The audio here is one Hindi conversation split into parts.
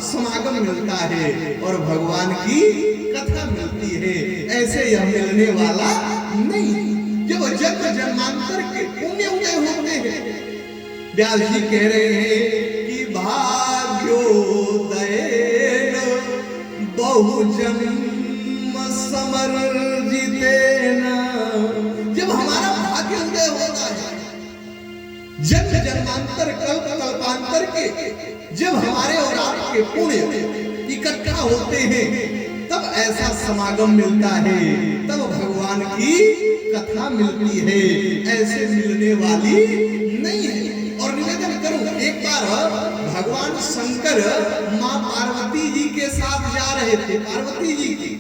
समागम मिलता है और भगवान की कथा मिलती है, ऐसे यह मिलने वाला नहीं। जब जन्म जन्मांतर के पुण्य उदय होते हैं, व्यास जी कह रहे हैं कि भाग्योदय बहु जन्म समर्जितेन। जब हमारा भाग्य उदय होता है, जन्म जन्मांतर कल्प कल्पांतर के जब हमारे और आपके पुण्य इकट्ठा होते हैं, तब ऐसा समागम मिलता है, तब भगवान की कथा मिलती है, ऐसे मिलने वाली नहीं है। और निवेदन करूं, एक बार भगवान शंकर मां पार्वती जी के साथ जा रहे थे, पार्वती जी की,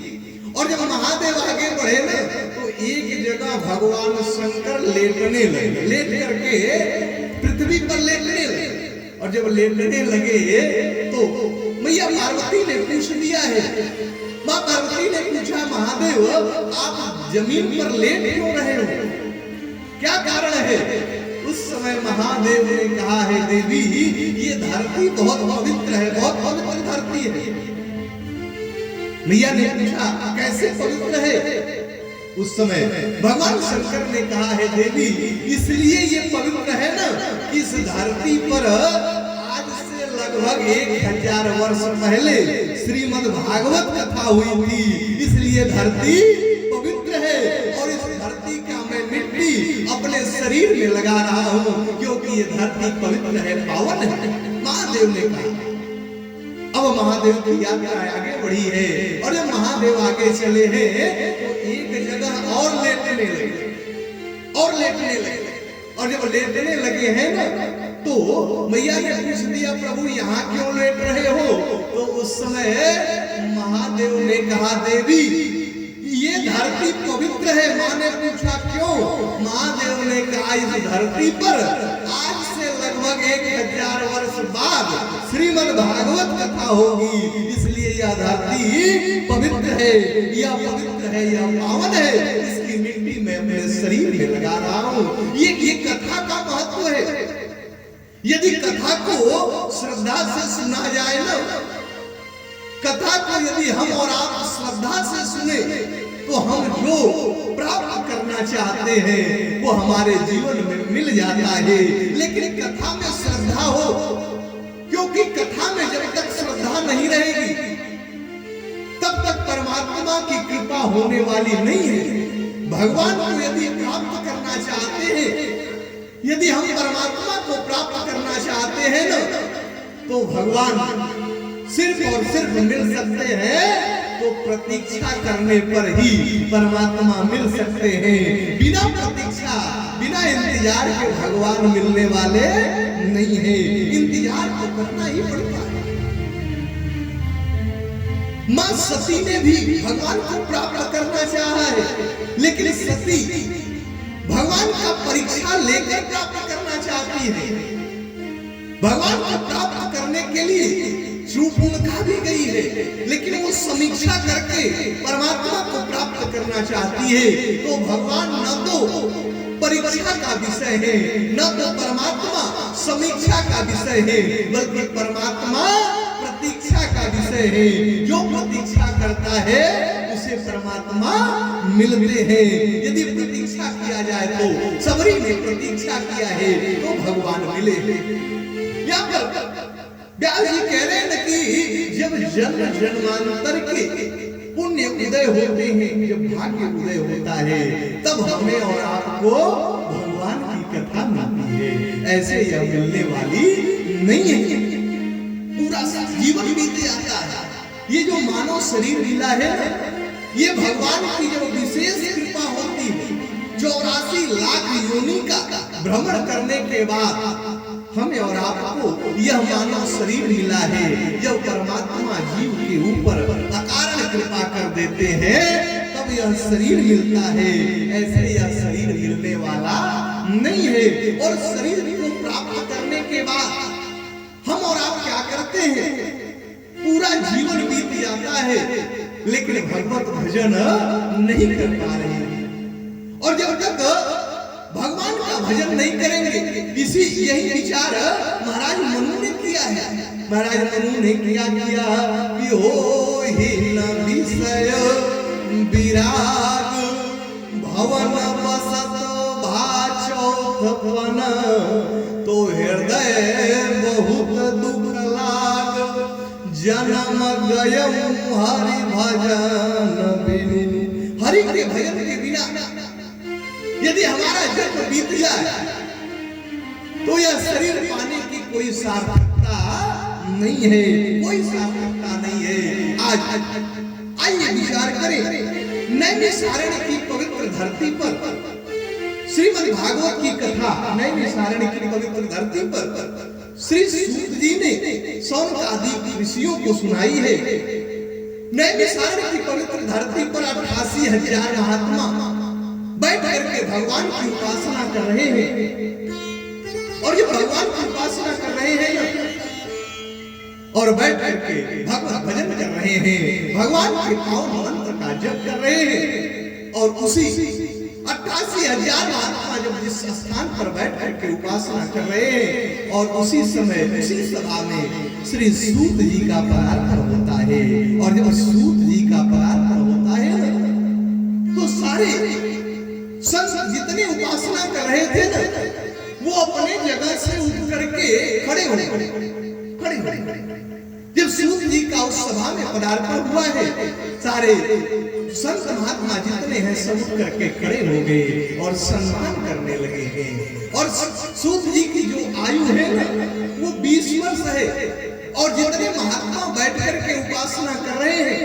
और जब महादेव आगे बढ़े ना, तो एक जगह भगवान शंकर लेटने लगे, लेट करके पृथ्वी पर लेटने लगे। और जब लेटने लगे तो मैया पार्वती ने पूछ लिया है, मां पार्वती ने पूछा, महादेव आप जमीन पर लेट क्यों रहे हो, क्या कारण है? उस समय महादेव ने कहा है, देवी ये धरती बहुत पवित्र है, बहुत पवित्र धरती है। मैया ने पूछा, कैसे पवित्र है? उस समय भगवान शंकर ने कहा है, देवी इसलिए ये पवित्र है ना, इस धरती पर आज से लगभग 1000 वर्ष पहले श्रीमद् भागवत कथा हुई थी, इसलिए धरती पवित्र है। और इस धरती का मैं मिट्टी अपने शरीर में लगा रहा हूं, क्योंकि ये धरती पवित्र है, पावन है, महादेव ने कहा। अब महादेव की यात्रा आगे बढ़ी है, और जब महादेव आगे चले हैं तो एक जगह और लेटने लगे, और लेटने लगे। और जब लेटने लगे हैं ना, तो मैया ने पूछ दिया, प्रभु यहाँ क्यों लेट रहे हो? तो उस समय महादेव ने कहा, देवी ये धरती पवित्र है। मां ने पूछा क्यों? महादेव ने कहा, इस धरती पर आज से लगभग 1000 वर्ष बाद श्रीमद् भागवत कथा होगी, इसलिए यह धरती पवित्र है, यह पवित्र है, यह पावन है, इसकी मिट्टी मैं अपने शरीर में लगा रहा हूं। ये कथा का महत्व है। यदि कथा को श्रद्धा से सुना जाए ना, कथा को यदि हम और आप श्रद्धा से सुने, तो हम जो प्राप्त करना चाहते हैं वो हमारे जीवन में मिल जाता है। लेकिन कथा में श्रद्धा हो, क्योंकि कथा में जब तक श्रद्धा नहीं रहेगी, तब तक परमात्मा की कृपा होने वाली नहीं है। भगवान को यदि प्राप्त करना चाहते हैं, यदि हम परमात्मा को प्राप्त करना चाहते हैं ना, तो भगवान सिर्फ और सिर्फ मिल सकते हैं तो प्रतीक्षा करने पर ही परमात्मा मिल सकते हैं। बिना प्रतीक्षा, बिना इंतजार के भगवान मिलने वाले नहीं है, इंतजार तो करना ही पड़ता है। मां सती ने भी भगवान को प्राप्त करना चाहा है, लेकिन सती भगवान का परीक्षा लेकर प्राप्त करना चाहती है। भगवान को प्राप्त करने के लिए शूर्पणखा भी गई है, लेकिन वो समीक्षा करके परमात्मा को प्राप्त करना चाहती है। तो भगवान न तो परीक्षा का विषय है, न तो परमात्मा समीक्षा का विषय है, बल्कि परमात्मा प्रतीक्षा का विषय है। जो प्रतीक्षा करता है उसे परमात्मा मिलते हैं। यदि प्रतीक्षा किया जाए तो सबरी ने प्रतीक्षा किया है तो भगवान मिले। यहाँ पर व्यास जी कह रहे हैं कि जब जन्म जन्मांतर के पुण्य उदय होते हैं, जब भाग्य उदय होता है, तब हमें और आपको भगवान की कथा मिलती है। ऐसे यह मिलने वाली नहीं है। पूरा जीवन बीत जाता है। ये जो मानव शरीर मिला है, ये भगवान की जो विशेष कृपा होती है। 84 लाख योनि का भ्रमण करने के बाद हमें और आपको यह मानव शरीर मिला है। जब परमात्मा जीव के ऊपर अकारण कृपा कर देते हैं, तब यह शरीर मिलता है। ऐसे यह शरीर मिलने वाला नहीं है। और शरीर को प्राप्त करने के बाद हम और आप क्या करते हैं? पूरा जीवन बीत जाता है, लेकिन भगवत भजन नहीं कर पा रहे हैं। और जब तक भगवान का भजन नहीं करेंगे, यही विचार महाराज मनु ने किया है। महाराज मनु ने किया कि हो ही न विषय विराग भवन बसत भाचौथपन तो हृदय बहुत दुख लाग जन्म गयम हरि भजन बिनु। हरि के भजन के बिना यदि हमारा जन्म बीत जाए तो यह शरीर पाने की कोई सार्थकता नहीं है, कोई सार्थकता नहीं है। आज आइए विचार करें नैमिषारण्य की पवित्र धरती पर श्रीमद् भागवत की कथा नैमिषारण्य की पवित्र धरती पर श्री सूत जी ने सौनक आदि ऋषियों को सुनाई है। नैमिषारण्य की पवित्र धरती पर 88,000 महात्मा बैठ करके भगवान की उपासना कर रहे हैं। और ये भगवान की उपासना कर रहे हैं और बैठ करके भगवत भजन कर रहे हैं, भगवान के पावन मंत्र का जप कर रहे हैं। और उसी 88,000 महात्मा जब जिस स्थान पर बैठ करके उपासना कर रहे हैं और उसी समय उसी सभा में श्री सूत जी का पदार्पण होता है। और जब सूत जी का पदार्पण होता है तो सारे संत जितने उपासना कर रहे थे ना वो अपने जगह से उठ करके खड़े हो गए। जब सूत जी का उस सभा में पदार्पण हुआ है सारे संत महात्मा जितने हैं सब उठ करके खड़े हो गए और सम्मान करने लगे हैं। और सूत जी की जो आयु है ना वो 20 वर्ष है। और जितने महात्मा बैठ करके उपासना कर रहे हैं,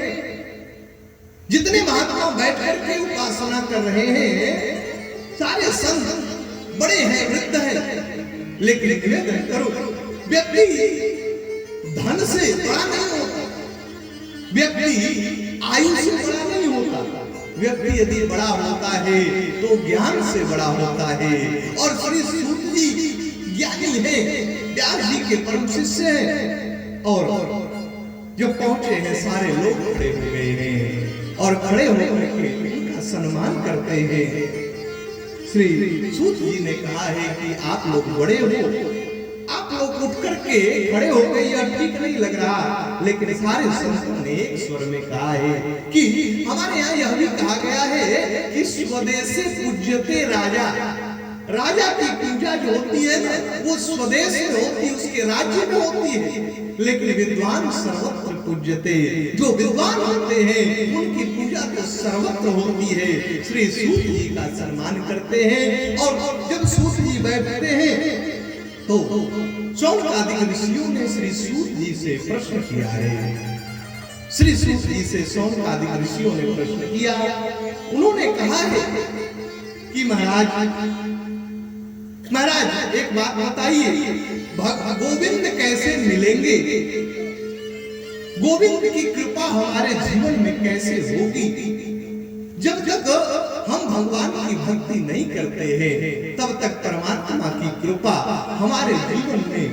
जितने महात्मा बैठ करके उपासना कर रहे हैं सारे संत बड़े हैं, वृद्ध हैं। लेकिन निवेदन करो व्यक्ति धन से बड़ा नहीं होता, व्यक्ति आयु से बड़ा नहीं होता, व्यक्ति यदि बड़ा होता है तो ज्ञान से बड़ा होता है। और श्री सूत जी ज्ञानी है, व्यास जी के परम शिष्य हैं। और जब पहुंचे हैं सारे लोग खड़े हो गए हैं और खड़े होकर के उनका सम्मान करते हैं। श्री सूत जी ने कहा है कि आप लोग बड़े हो, आप लोग उठ करके खड़े हो गए, यह ठीक नहीं लग रहा। लेकिन सारे संतों ने एक स्वर में कहा है कि हमारे यहाँ यह भी कहा गया है कि स्वदेश से पूज्यते राजा। राजा की पूजा जो होती है ना वो स्वदेश में होती है, उसके राज्य में होती है। लेकिन विद्वान सर्वत्र पूज्यते, जो विद्वान होते हैं उनकी पूजा तो सर्वत्र होती है। श्री सूत जी का सम्मान करते हैं। और जब सूत जी बैठते हैं तो सौनक आदि ऋषियों ने श्री सूत जी से प्रश्न किया है। श्री सूत जी से सौनक आदि ऋषियों ने प्रश्न किया। उन्होंने कहा है कि महाराज एक बात बताइए, गोविंद कैसे मिलेंगे, गोविंद की कृपा हमारे जीवन में कैसे होगी। जब तक हम भगवान की भक्ति नहीं करते हैं तब तक परमात्मा की कृपा हमारे जीवन में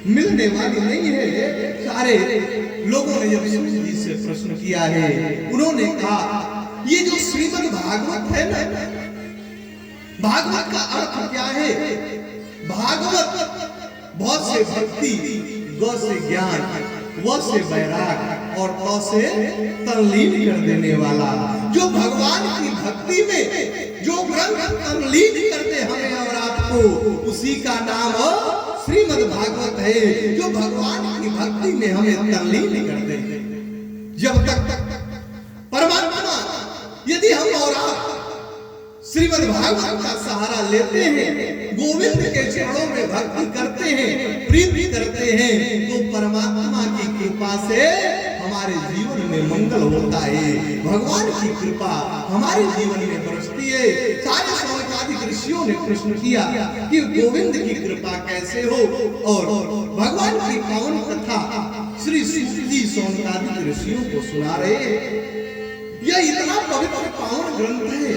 मिलने वाली नहीं है। सारे लोगों ने जब सूत जी से प्रश्न किया है उन्होंने कहा ये जो श्रीमद् भागवत है ना, भागवत का अर्थ क्या है? भागवत बहुत से भक्ति, ग से ज्ञान, व से वैराग और त से तल्लीन कर देने वाला। जो भगवान की भक्ति में जो ग्रंथ तल्लीन करते हमें और आपको, उसी का नाम श्रीमद् भागवत है। जो भगवान की भक्ति में हमें तल्लीन कर दे। जब तक परमात्मा यदि हम और आप श्रीमद् भागवत का सहारा लेते हैं, गोविंद के चरणों में भक्ति करते हैं, प्रीति करते हैं, तो परमात्मा की कृपा से हमारे जीवन में मंगल होता है, भगवान की कृपा हमारे जीवन में बरसती है। सारे सौनकादिक ऋषियों ने प्रश्न किया कि गोविंद की कृपा कैसे हो। और भगवान की पावन कथा श्री सूत जी सौनकादिक ऋषियों को सुना रहे हैं। यह इतना पवित्र पावन ग्रंथ है,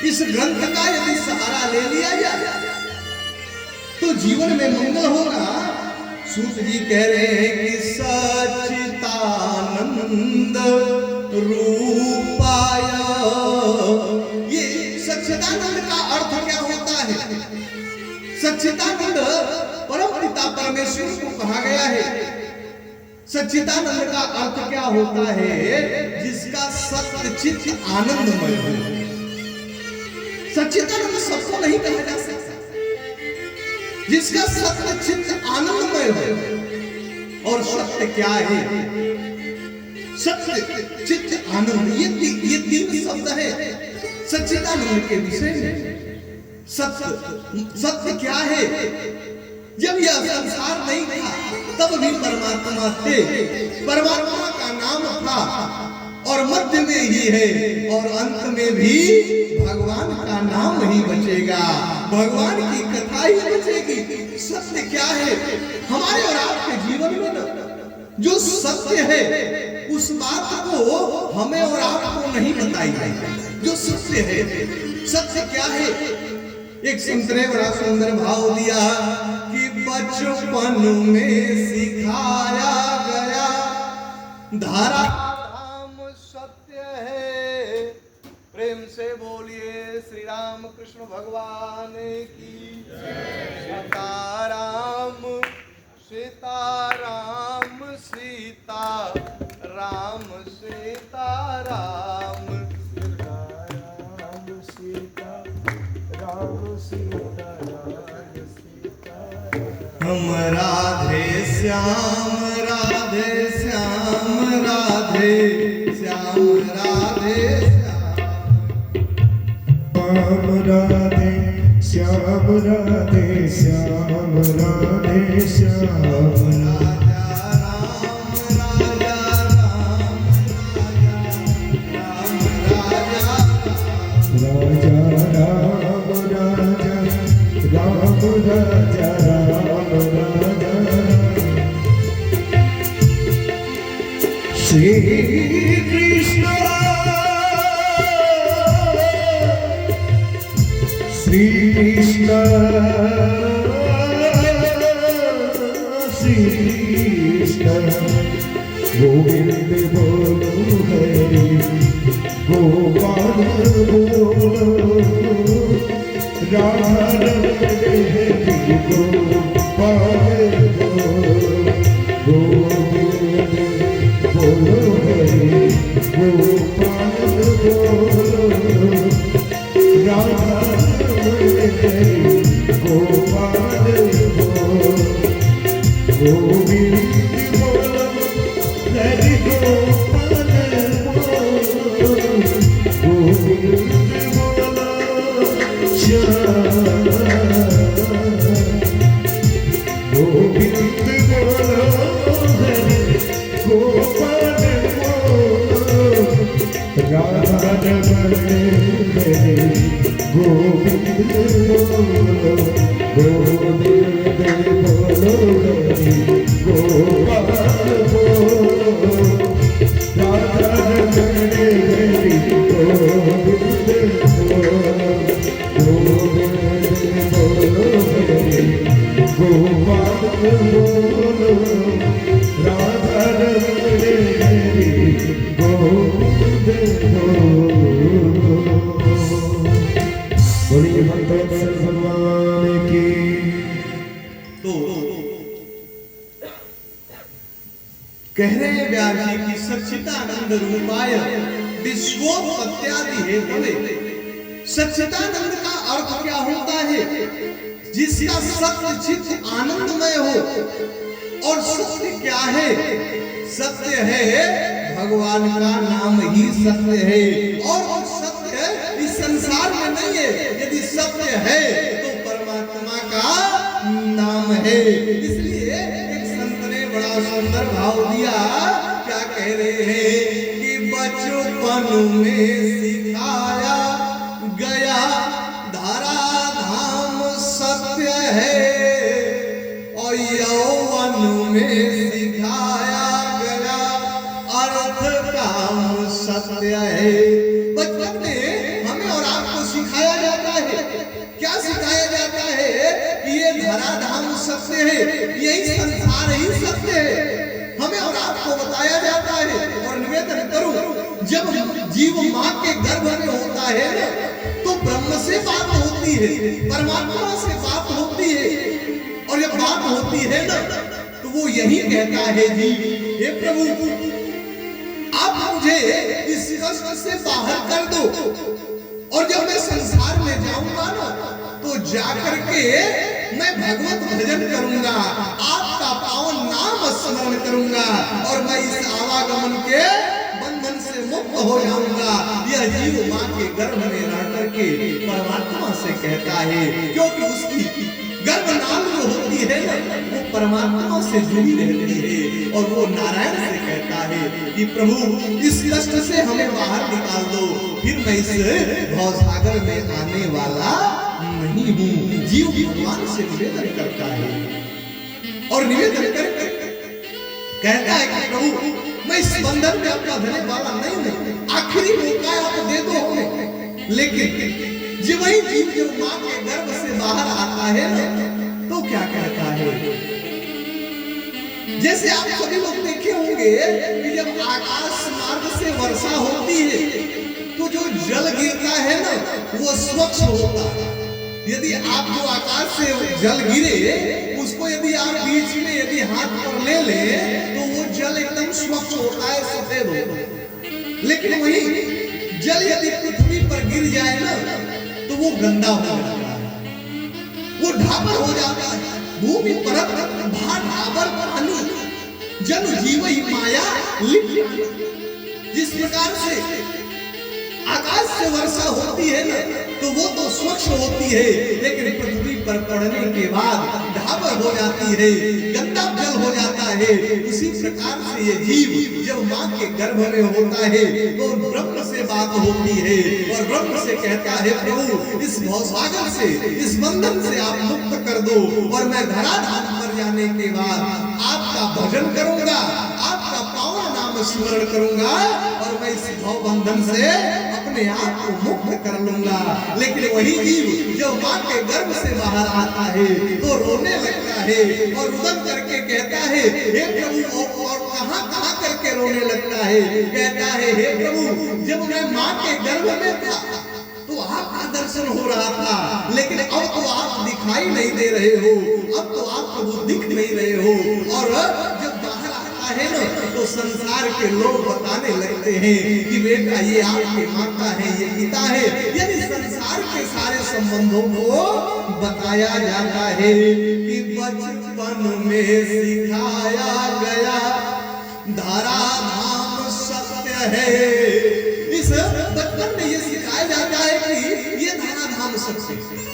इस ग्रंथ का यदि सहारा ले लिया जाए तो जीवन में मंगल होगा। सूत जी कह रहे हैं कि सच्चिदानंद रूपाय। ये सच्चिदानंद का अर्थ क्या होता है? सच्चिदानंद परम पिता परमेश्वर को कहा गया है। सच्चिदानंद का अर्थ क्या होता है? जिसका सत्य चित्त आनंदमय हो। सच्चिदानंद सबको नहीं कहा जा सकता। जिसका सत्य चित्त आनंदमय हो। और सत्य क्या है? सत्य चित्त आनंद, ये तीन शब्द है सच्चिदानंद के विषय में। सत्य क्या है? जब यह संसार नहीं था तब भी परमात्मा थे, परमात्मा का नाम था और मध्य में ही है और अंत में भी भगवान का नाम ही बचेगा, भगवान की कथा ही बचेगी। सत्य क्या है? हमारे और आपके जीवन में ना जो सत्य है उस बात को हमें और आपको नहीं बताई गई। जो सत्य है, सत्य क्या है? एक संत ने बड़ा सुंदर भाव दिया कि बचपन में सिखाया गया धारा धाम सत्य है। प्रेम से बोलिए श्री राम कृष्ण भगवान की सीताराम सीताराम सीताराम सीताराम हम राधे श्याम राधे श्याम राधे श्याम राधे श्याम राधे श्याम राधे श्याम राधे श्याम श्री कृष्ण श्री कृष्ण श्री कृष्ण गोविंद बोलो हरि गोपाल बोलो राधा हरि गोपाल गोविंद बोलो हरि गोपाल बोलो राधा हरि गोपाल बोलो गोविंद बोलो हरि गोपाल बोलो गोविंद बोलो श्याम गोविंद बोलो हरि गोपाल बोलो राधा रमण हरि गोविंद बोलो गोविंद बोलो हरि गोपाल बोलो राधा रमण हरि गोविंद बोलो गोविंद बोलो हरि गोपाल बोलो राधा रमण हरि गोविंद बोलो। बोलिए भगवान भगवान की। तो कह रहे हैं व्यास जी की सच्चिदानंद रूपाय विश्वोत्पत्त्यादि हेतवे। सच्चिदानंद का अर्थ क्या होता है? जिसका सत्य चित्त आनंदमय हो। और सत्य क्या है? सत्य है भगवान का नाम ही सत्य है। और सत्य इस संसार में नहीं है। यदि सत्य है तो परमात्मा का नाम है। इसलिए एक संत ने बड़ा सुंदर भाव दिया। क्या कह रहे हैं कि बचपन में सिखाया गया धारा धाम सत्य है और यौवन में सिखाया गया अर्थ काम सत्य है। बचपन में हमें और आपको सिखाया जाता है। क्या सिखाया जाता है? कि ये धराधाम सत्य है, यही संसार ही सत्य है। हमें और आपको बताया जाता है। और निवेदन करूं, जब जीव मां के गर्भ में होता है तो ब्रह्म से बात होती है, परमात्मा से बात होती और जब बात होती है ना तो वो यही कहता है जी, हे प्रभु आप मुझे इस कष्ट से बाहर कर दो, और जब मैं संसार में जाऊंगा ना तो जाकर के मैं भगवत भजन करूंगा, आपका पावन नाम स्मरण करूंगा, और मैं इस आवागमन के बंधन से मुक्त हो जाऊंगा। यह जीव मां के गर्भ में रह करके परमात्मा से कहता है, क्योंकि उसकी गर्भनाल जो होती है ना वो परमात्मा से जुड़ी रहती है, और वो नारायण से कहता है कि प्रभु इस कष्ट से हमें बाहर निकाल दो, फिर मैं इस भवसागर में आने वाला नहीं हूँ। जीव भगवान से निवेदन करता है, और निवेदन करके कहता है कि प्रभु मैं इस बंधन में अपना धने वाला नहीं हूँ, आखिरी मौका आप दे दो हमें। लेकिन जब वही जीव जो मां के गर्भ से बाहर आता है ना तो क्या कहता है, जैसे आप सभी लोग देखे होंगे कि जब आकाश मार्ग से वर्षा होती है तो जो जल गिरता है ना वो स्वच्छ होता है। यदि आप जो आकाश से जल गिरे उसको यदि आप बीच में यदि हाथ पर ले ले तो वो जल एकदम स्वच्छ होता है, सफेद होता है। लेकिन वही जल यदि पृथ्वी पर गिर जाए ना तो वो गंदा हो जाता है, वो ढाबर हो जाता है। भूमि परत भार ढाबर पानी जन जीव ही माया लिप। जिस प्रकार से आकाश से वर्षा होती है ना तो वो तो स्वच्छ होती है, लेकिन पृथ्वी पर पड़ने के बाद ढाबर हो जाती है, गंदा जल हो जाता है। उसी प्रकार से ये जीव जब मां के गर्भ में होता है तो ब्रह्म से बात होती है, और ब्रह्म से कहता है प्रभु इस भवसागर से, इस बंधन से आप मुक्त कर दो, और मैं धराधाम पर जाने के बाद आपका भजन करूंगा, आपका पावन नाम स्मरण करूंगा, और मैं इस भव बंधन से अपने आप को मुक्त कर लूंगा। लेकिन वही जीव जब मां के गर्भ से बाहर आता है तो रोने लगता है, और रुदन करके कहता है हे प्रभु, और कहां कहां करके रोने लगता है, कहता है हे प्रभु जब मैं मां के गर्भ में था तो आपका दर्शन हो रहा था, लेकिन अब तो आप दिखाई नहीं दे रहे हो, अब तो आप प्रभु दिख नहीं रहे हो। और जब बाहर आता है ना तो संसार के लोग बताने लगते हैं कि बेटा ये आपके माता है, ये पिता है, यानी संसार के सारे संबंधों को बताया जाता है कि बचपन में सिखाया गया धरा धाम सत्य है। इस बचपन में ये सिखाया जाता है कि ये धरा धाम सत्य है।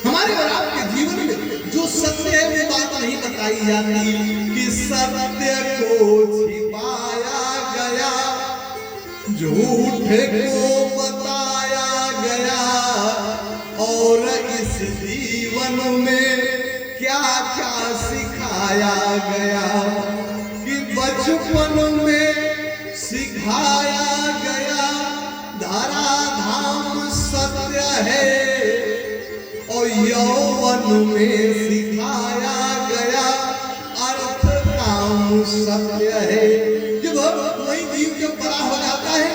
हमारे और आपके जीवन में जो सत्य है वो बात नहीं बताई जाती कि सत्य को छिपाया गया, झूठ को बताया गया, और इस जीवन में क्या क्या सिखाया गया कि बचपन में सिखाया गया धरा धाम सत्य है, और यौवन में सिखाया गया अर्थ काम सत्य है। जब वही जीव जब बड़ा हो जाता है,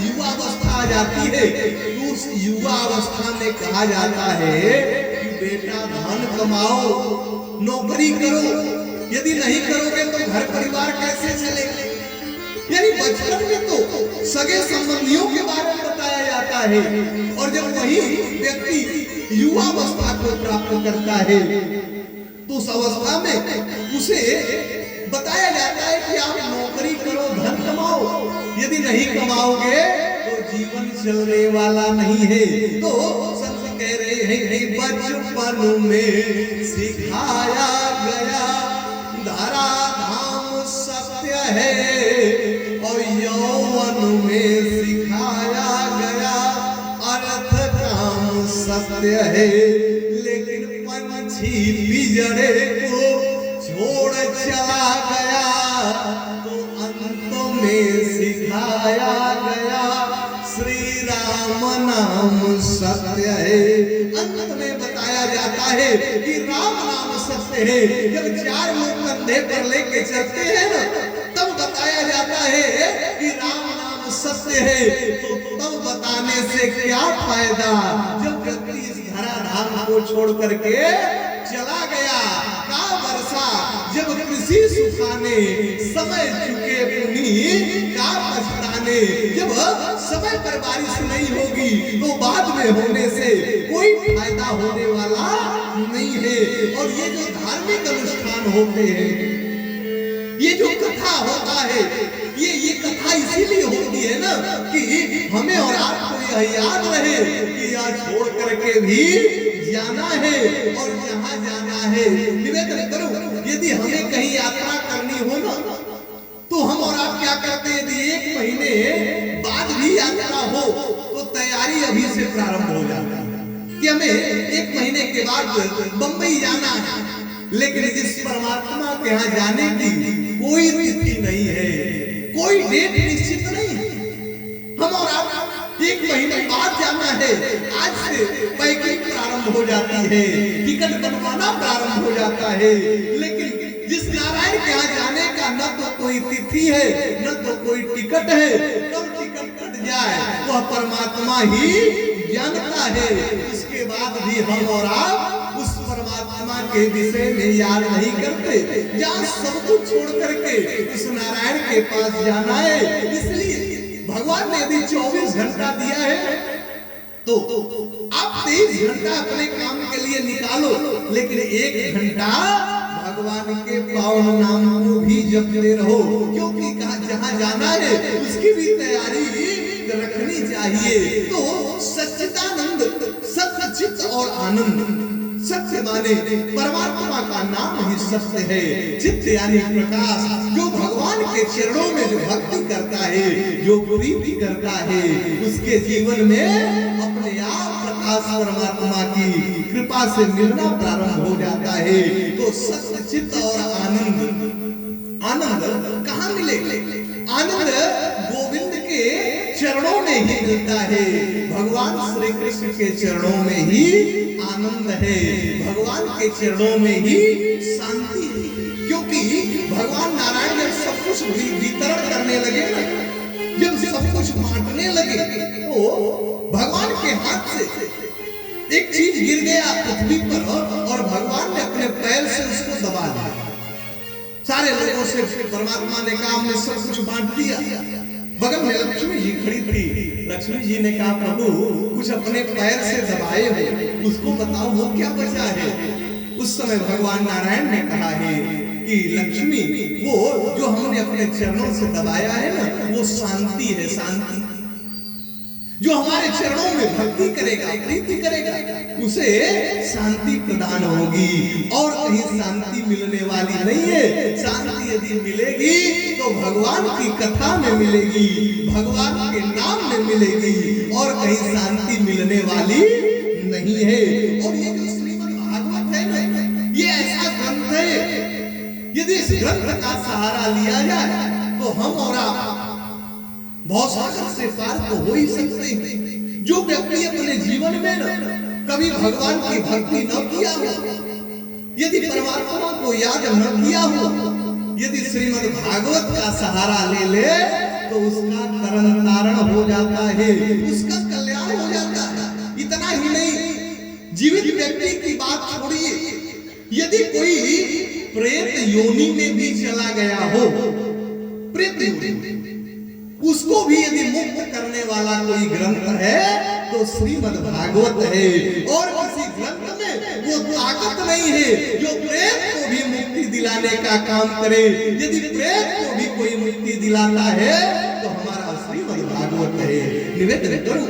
युवा अवस्था आ जाती है, तो उस युवा अवस्था में कहा जाता है कि बेटा धन कमाओ, नौकरी करो, यदि नहीं करोगे तो घर परिवार कैसे चलेगा। यानी बचपन में तो सगे संबंधियों के बारे में बताया जाता है, और जब वही व्यक्ति युवा अवस्था को प्राप्त करता है तो उस अवस्था में उसे बताया जाता है कि आप नौकरी करो, धन कमाओ, यदि नहीं कमाओगे तो जीवन चलने वाला नहीं है। तो संत कह रहे हैं कि बचपन में सिखाया गया धरा धाम सत्य है, और यौवन में सिखाया गया अर्थ काम सत्य है। लेकिन पंछी पिंजरे को छोड़ चला गया तो अंत में सिखाया गया श्री राम नाम सत्य है। अंत में बताया जाता है कि राम नाम सत्य है। जब चार लोग कंधे पर लेके चलते हैं ना तब बताया जाता है कि राम नाम सत्य है। तो तब बताने से क्या फायदा जब व्यक्ति इस धराधाम को छोड़ करके जब कृषि सुखाने समय चुके पुनी का पछताने। जब समय पर बारिश नहीं होगी तो बाद में होने से कोई फायदा होने वाला नहीं है। और ये जो धार्मिक अनुष्ठान होते हैं, ये जो कथा होता है, ये कथा इसीलिए होती है ना कि हमें और आपको यह याद रहे कि आज छोड़ करके भी जाना है और जहां जाना है। निवेदन करो, यदि हमें कहीं यात्रा करनी हो ना तो हम और आप क्या करते हैं? यदि 1 महीने बाद भी यात्रा हो तो तैयारी अभी से प्रारंभ हो जाती है कि हमें 1 महीने के बाद बंबई जाना है। लेकिन जिस परमात्मा के यहाँ जाने की कोई तिथि नहीं है, कोई डेट निश्चित नहीं है, हम और आप 1 महीने बाद जाना है। आज से पैकिंग प्रारंभ हो जाती है, टिकट बनवाना प्रारंभ हो जाता है। लेकिन जिस नारायण के यहाँ जाने का न तो कोई तिथि है न तो कोई टिकट है, कब टिकट कट जाए वह परमात्मा ही जानता है। इसके बाद भी हम और आप उस परमात्मा के विषय में याद नहीं करते, जहाँ सब कुछ छोड़ करके उस नारायण के पास जाना है। इसलिए भगवान ने यदि 24 घंटा दिया है तो आप 23 घंटा अपने काम के लिए निकालो, लेकिन 1 घंटा भगवान के पावन नाम को भी जपते रहो, क्योंकि जहाँ जाना है उसकी भी तैयारी रखनी चाहिए। तो सच्चिदानंद, सच्चित और आनंद, सत्य माने परमात्मा का नाम ही सत्य है। चित्त यानी प्रकाश, जो भगवान के चरणों में जो भक्ति करता है, जो प्रीति करता है, उसके जीवन में अपने आप प्रकाश परमात्मा की कृपा से मिलना प्रारंभ हो जाता है। तो सत्य, चित्त और आनंद, आनंद कहाँ मिलेगा? आनंद गोविंद के चरणों में ही मिलता है। भगवान श्री कृष्ण के चरणों में ही आनंद है, भगवान के चरणों में ही शांति है। क्योंकि भगवान नारायण जब सब कुछ वितरण करने लगे ना, जब सब कुछ बांटने लगे, तो भगवान के हाथ से एक चीज गिर गया पृथ्वी पर और भगवान ने अपने पैर से उसको दबा दिया। सारे लोगों से परमात्मा ने कहा हमने सब कुछ बांट दिया। बगल में लक्ष्मी जी खड़ी थी। लक्ष्मी जी ने कहा प्रभु कुछ अपने पैर से दबाए हो, उसको बताओ वो क्या बचा है। उस समय भगवान नारायण ने कहा है कि लक्ष्मी, वो जो हमने अपने चरणों से दबाया है ना, वो शांति है, शांति। जो हमारे चरणों में भक्ति करेगा, प्रीति करेगा, उसे शांति प्रदान होगी। और कहीं शांति मिलने वाली नहीं है। शांति यदि मिलेगी तो भगवान की कथा में मिलेगी, भगवान के नाम में मिलेगी, और कहीं शांति मिलने वाली नहीं है। और ये जो श्रीमद् भागवत है ना, ये ऐसा ग्रंथ है, यदि इस ग्रंथ का सहारा लिया जाए तो हम और आप भवसागर से पार तो हो ही सकते हैं। जो व्यक्ति अपने जीवन में न कभी भगवान की भक्ति न किया हो, यदि परमात्मा को याद न किया हो, यदि श्रीमद् भागवत का सहारा ले ले तो उसका तरण तारण हो जाता है, उसका कल्याण हो जाता है। इतना ही नहीं, जीवित व्यक्ति की बात छोड़िए, यदि कोई प्रेत योनि में भी चला गया हो, प्रेत योनि, उसको भी यदि मुक्त करने वाला कोई ग्रंथ है तो श्रीमद् भागवत है। और किसी ग्रंथ में वो ताकत नहीं है जो प्रेत को भी मुक्ति दिलाने का काम करे। यदि प्रेत को भी कोई मुक्ति दिलाता है तो हमारा श्रीमद् भागवत है। निवेदन करूं,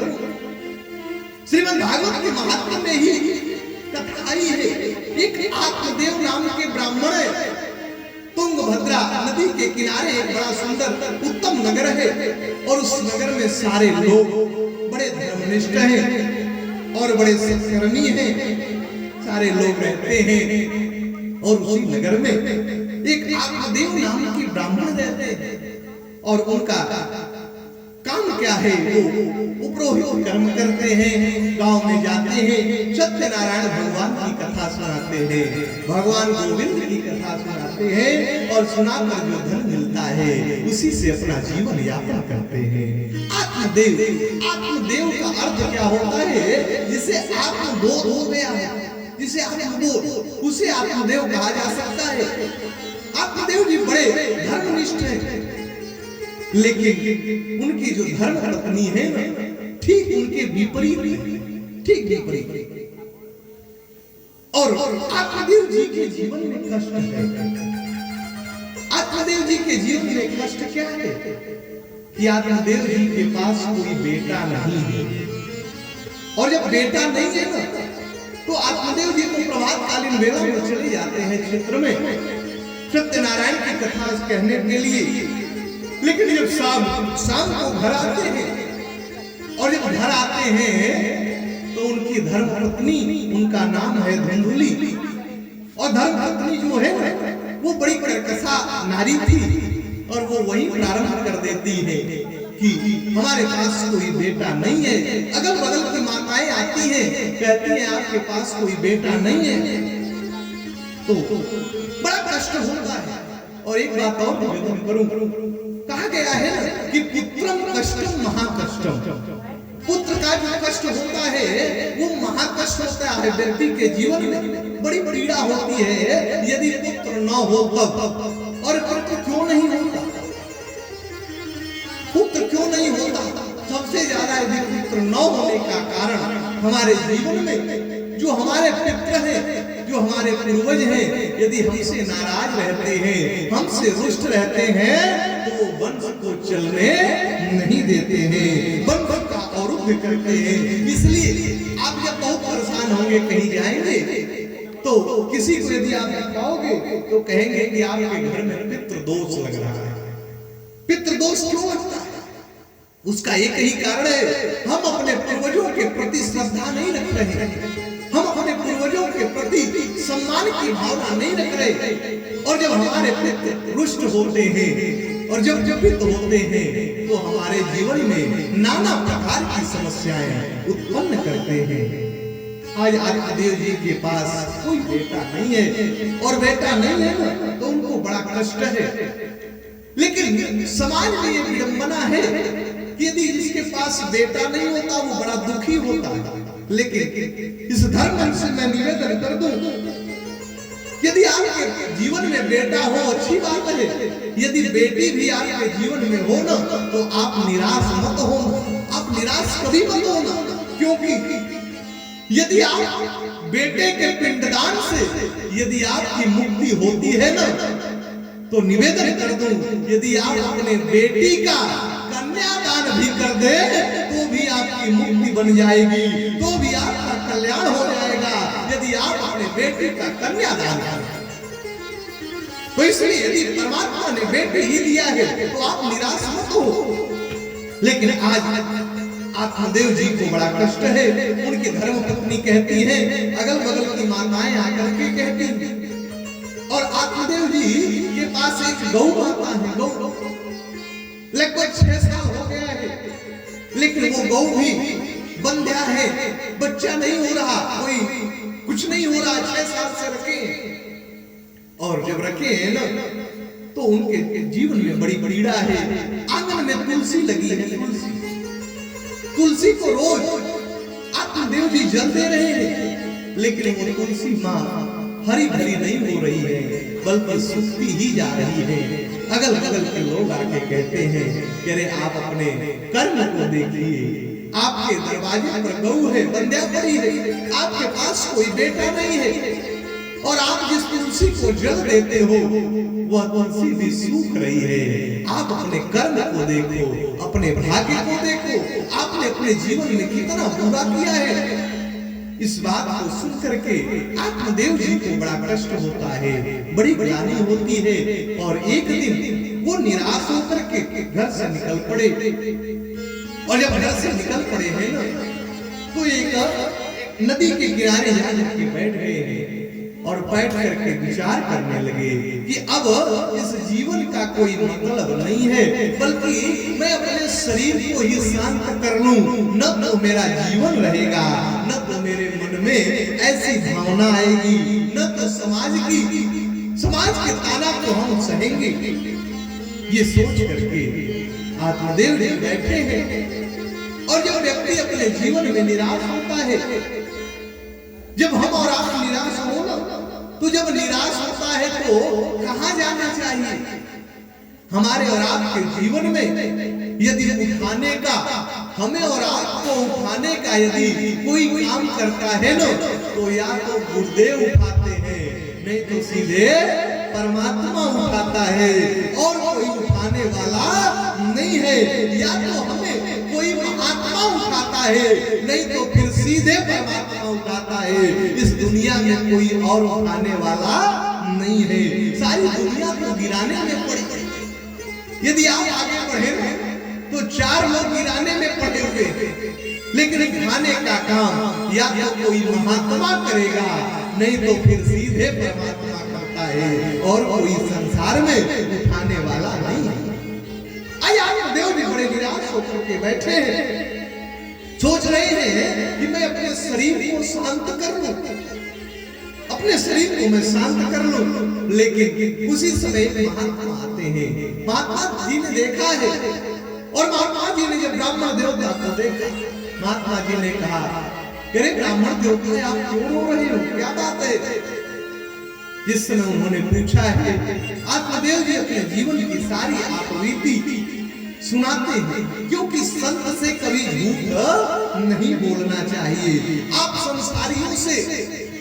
श्रीमद् भागवत के महात्म्य में ही कथा आई है। एक आत्मदेव नाम के ब्राह्मण है, तुंगभद्रा नदी के किनारे एक बड़ा सुंदर उत्तम नगर है, और उस नगर में सारे लोग बड़े धर्मनिष्ठ हैं और बड़े सत्कर्मी हैं, सारे लोग रहते हैं। और उसी नगर में एक आत्मदेव नाम की ब्राह्मण रहते हैं, और उनका काम क्या है, वो पुरोहित कर्म करते हैं, गांव में जाते हैं, सत्यनारायण भगवान की कथा सुनाते हैं, भगवान गोविंद की कथा सुनाते हैं, और सुनाकर जो धन मिलता है उसी से अपना जीवन यापन करते हैं। आत्मदेव, आत्मदेव का अर्थ क्या होता है? जिसे आत्मबोध हो गया है, जिसे आत्मबोध, उसे आत्मदेव कहा जा सकता है। आत्मदेव जी बड़े धर्मनिष्ठ हैं, लेकिन उनकी जो धर्म पत्नी है ठीक उनके विपरीत, ठीक विपरीत। और आत्मदेव जी के जीवन में कष्ट है। आत्मदेव जी के जीवन में कष्ट क्या है कि आत्मदेव जी के पास कोई बेटा नहीं है, और जब बेटा नहीं है ना तो आत्मदेव जी को प्रभातकालीन वेला में चले जाते हैं क्षेत्र में सत्यनारायण की कथा कहने के लिए। लेकिन जब शाम को घर आते हैं, और जब घर आते हैं तो उनकी धर्मपत्नी, उनका नाम है धुंधुली, और धर्मपत्नी जो है वो बड़ी कर्कशा नारी थी, और वो वही प्रारंभ कर देती है कि हमारे पास कोई बेटा नहीं है। अगल बगल की माताएं आती हैं, कहती हैं आपके पास कोई बेटा नहीं है, तो बड़ा कष्ट होता है। और एक बात और निवेदन करूं, कहा गया है कि पुत्रम कष्टम महाकष्टम, पुत्र का जो कष्ट होता है वो महाकष्ट होता है। व्यक्ति के जीवन में बड़ी पीड़ा होती है यदि पुत्र न हो तब। और पुत्र क्यों नहीं होता, पुत्र क्यों नहीं होता? सबसे ज्यादा यदि पुत्र न होने का कारण हमारे जीवन में जो हमारे पितृ हैं, जो हमारे पूर्वज हैं, यदि हमसे नाराज रहते हैं, हमसे रुष्ट रहते हैं, तो वो वंश को चलने नहीं देते हैं, वंश का अवरुद्ध करते हैं। इसलिए आप जब बहुत परेशान होंगे, कहीं जाएंगे तो किसी को यदि आप दिखाओगे तो कहेंगे कि आपके घर में पितृ दोष लग रहा है। पितृ दोष क्यों लगता है? उसका एक ही कारण है, हम अपने पूर्वजों के प्रति श्रद्धा नहीं रख रहे हैं, हम अपने पूर्वजों के प्रति सम्मान की भावना नहीं रख रहे। और जब हमारे पितृ रुष्ट होते हैं और जब पितृ होते हैं तो हमारे जीवन में नाना प्रकार की समस्याएं उत्पन्न करते हैं। आज आत्मदेव जी के पास कोई बेटा नहीं है, और बेटा नहीं है ना तो उनको बड़ा कष्ट है। लेकिन समाज में ये विडंबना है कि यदि जिसके पास बेटा नहीं होता वो बड़ा दुखी होता है। लेकिन इस धर्म से मैं निवेदन कर दूं, यदि आपके जीवन में बेटा हो अच्छी बात है, यदि बेटी भी आपके जीवन में हो ना तो आप निराश मत हो, आप निराश कभी मत होना। क्योंकि यदि आप बेटे के पिंडदान से यदि आपकी मुक्ति होती है ना तो निवेदन कर दूं, यदि आप अपने बेटी का कन्यादान भी कर दे तो भी आपकी मुक्ति बन जाएगी, तो भी आपका कल्याण हो जाएगा यदि आप अपने बेटे का कन्यादान करें। तो इसलिए यदि परमात्मा ने बेटे ही दिया है तो आप निराश मत हो। लेकिन आज आत्मदेव जी को बड़ा कष्ट है। उनकी धर्मपत्नी कहती है, अगल बगल की माताएं आकर के कहती हैं, और आत्मदेव जी के पास एक गौ माता है, गौ लगभग 6 साल हो गया है, लेकिन वो गौ भी बंध्या है, बच्चा नहीं हो रहा, कोई कुछ नहीं हो रहा, 6 साल से रखे। और जब रखे हैं ना तो उनके जीवन में बड़ी पीड़ा है। आंगन में तुलसी लगी है, तुलसी को रोज आत्मदेव जी जल दे रहे हैं, लेकिन वो तुलसी माँ हरी भरी नहीं हो रही है, बल्कि सूखती ही जा रही है। अगल बगल के लोग आके कहते हैं कि अरे आप अपने कर्म को देखिए, आपके दरवाजे पर गऊ है, बंध्या पड़ी है, आपके पास कोई बेटा नहीं है, और आप जिस तुलसी को जल देते हो वह तुलसी भी सूख रही है। आप अपने कर्म को देखो, अपने भाग्य को देखो, आपने अपने जीवन में कितना बुरा किया है। इस बात को सुन करके आत्मदेव जी को बड़ा कष्ट होता है, बड़ी ग्लानि होती है, और एक दिन वो निराश होकर के घर से निकल पड़े। और जब घर से निकल पड़े हैं ना तो एक नदी के किनारे जाकर के बैठ गए हैं, और बैठ करके विचार करने लगे कि अब इस जीवन का कोई मतलब नहीं है, बल्कि मैं अपने शरीर को ही शांत कर लूं, न तो मेरा जीवन रहेगा, न तो मेरे मन में ऐसी भावना आएगी, न तो समाज के ताना को हम सहेंगे। ये सोच करके आत्मदेव जी बैठे हैं। और जब व्यक्ति अपने जीवन में निराश होता है जब हम और आप निराश हो ना, तो जब निराश होता है तो कहां जाना चाहिए? हमारे और आपके जीवन में यदि उठाने का, हमें और आपको उठाने का यदि कोई काम करता है ना, तो या तो गुरुदेव उठाते हैं, नहीं तो सीधे परमात्मा उठाता है, और कोई उठाने वाला नहीं है। या तो हमें कोई महात्मा उठाता है, नहीं तो फिर सीधे परमात्मा उठाता है। इस दुनिया में कोई और उठाने वाला नहीं है। सारी दुनिया को गिराने में पड़ी। यदि आप आगे बढ़े तो 4 लोग गिराने में पड़े हुए, लेकिन उठाने का काम या तो कोई महात्मा करेगा, नहीं तो फिर सीधे परमात्मा करता है, और कोई संसार में उठाने वाला नहीं है। आइए देव जी बड़े निराश होकर के बैठे हैं, सोच रहे हैं कि मैं अपने शरीर को शांत कर लूं, अपने शरीर को मैं शांत कर लूं। लेकिन उसी समय महात्मा आते हैं। महात्मा जी ने देखा है, और महात्मा जी ने जब ब्राह्मण देवता को देखा, महात्मा जी ने कहा, अरे ब्राह्मण देवता आप क्यों रो रहे हो, क्या बात है? जिस समय उन्होंने पूछा है, आत्मदेव जी अपने जीवन की सारी आपबीती सुनाते हैं, क्योंकि संत से कभी झूठ नहीं बोलना चाहिए। आप संसारियों से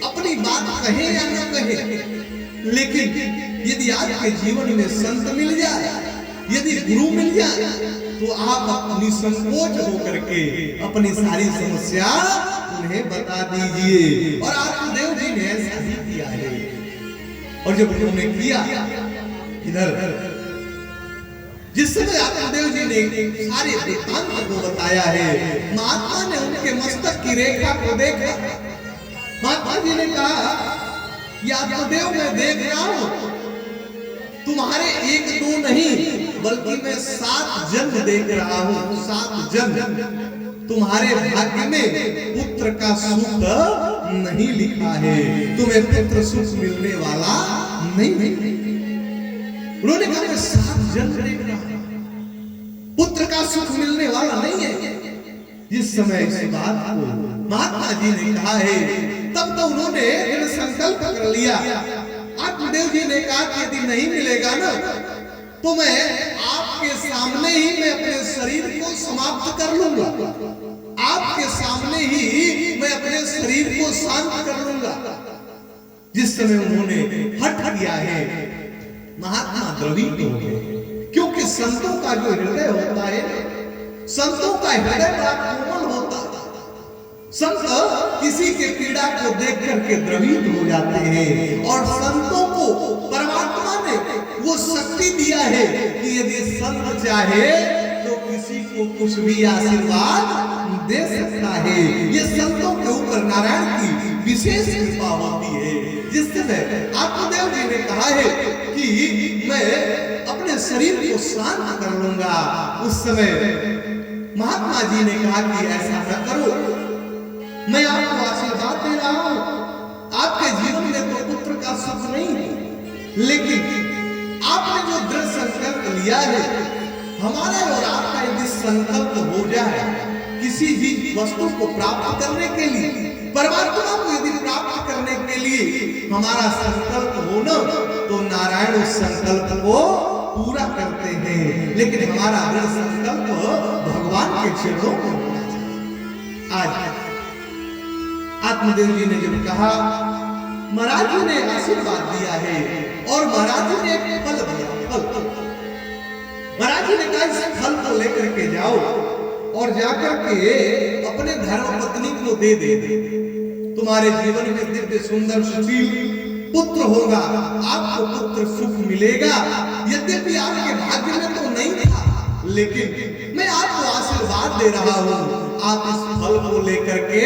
अपनी बात कहें या न कहें, लेकिन यदि आपके जीवन में संत मिल जाए, यदि गुरु मिल जाए, तो आप अपनी संकोच होकर के अपनी सारी समस्या उन्हें बता दीजिए। और आत्मदेव जी ने ऐसा ही किया है। और जब उन्होंने किया, इधर जिस समय आत्मदेव जी ने सारे वृत्तांत को बताया है, महात्मा ने उनके मस्तक की रेखा को देखा। महात्मा जी ने कहा, या आत्मदेव मैं देख रहा हूं, तुम्हारे 1-2 नहीं, बल्कि मैं 7 जन्म देख रहा हूं। 7 जन्म तुम्हारे भाग्य में पुत्र का सुख नहीं लिखा है, तुम्हें पुत्र सुख मिलने वाला नहीं। उन्होंने कहा, मैं 7 जन्म देख रहा हूं, पुत्र का सुख मिलने वाला नहीं है। जिस समय इस बात को महात्मा जी ने कहा है, तब तो उन्होंने दृढ़ संकल्प कर लिया। आत्मदेव जी ने कहा कि यदि नहीं मिलेगा ना, तो मैं आपके सामने ही मैं अपने शरीर को समाप्त कर लूंगा, आपके सामने ही मैं अपने शरीर को शांत कर लूंगा। जिस समय उन्होंने हठ किया है, महात्मा द्रवित हो गए, क्योंकि संतों का जो हृदय होता है, संतों का हृदय बड़ा कोमल होता है। संत किसी के पीड़ा को देख करके द्रवित हो जाते हैं, और संतों को परमात्मा ने वो शक्ति दिया है कि यदि संत चाहे तो किसी को कुछ भी आशीर्वाद दे सकता है। ये संतों के ऊपर नारायण की विशेष कृपा होती है। जिस समय आत्मदेव जी ने कहा है कि मैं अपने शरीर को शांत कर लूंगा, उस समय महात्मा जी ने कहा कि ऐसा न करो, मैं आपको आशीर्वाद दे रहा हूं, आपके जीवन में तो पुत्र का सुख नहीं है, लेकिन आपने जो दृढ़ संकल्प लिया है, हमारा और आपका यदि संकल्प हो जाए किसी भी वस्तु को प्राप्त करने के लिए, परमात्मा को यदि प्राप्त करने के लिए हमारा संकल्प हो न, तो नारायण उस संकल्प को पूरा करते हैं। लेकिन हमारा दृढ़ संकल्प भगवान के चरणों में होना चाहिए। आज आत्मदेव जी ने जब कहा, महाराज जी ने आशीर्वाद दिया है, और महाराज जी ने एक फल दिया। फल महाराज जी ने कहा, इस फल को लेकर के जाओ और जाकर के अपने धर्म पत्नी को दे दे, तुम्हारे जीवन में दिव्य सुंदर सुशील पुत्र होगा, आपको पुत्र सुख मिलेगा। यद्यपि आपके भाग्य में तो नहीं था, लेकिन मैं आपको आशीर्वाद दे रहा हूं, आप इस फल को लेकर के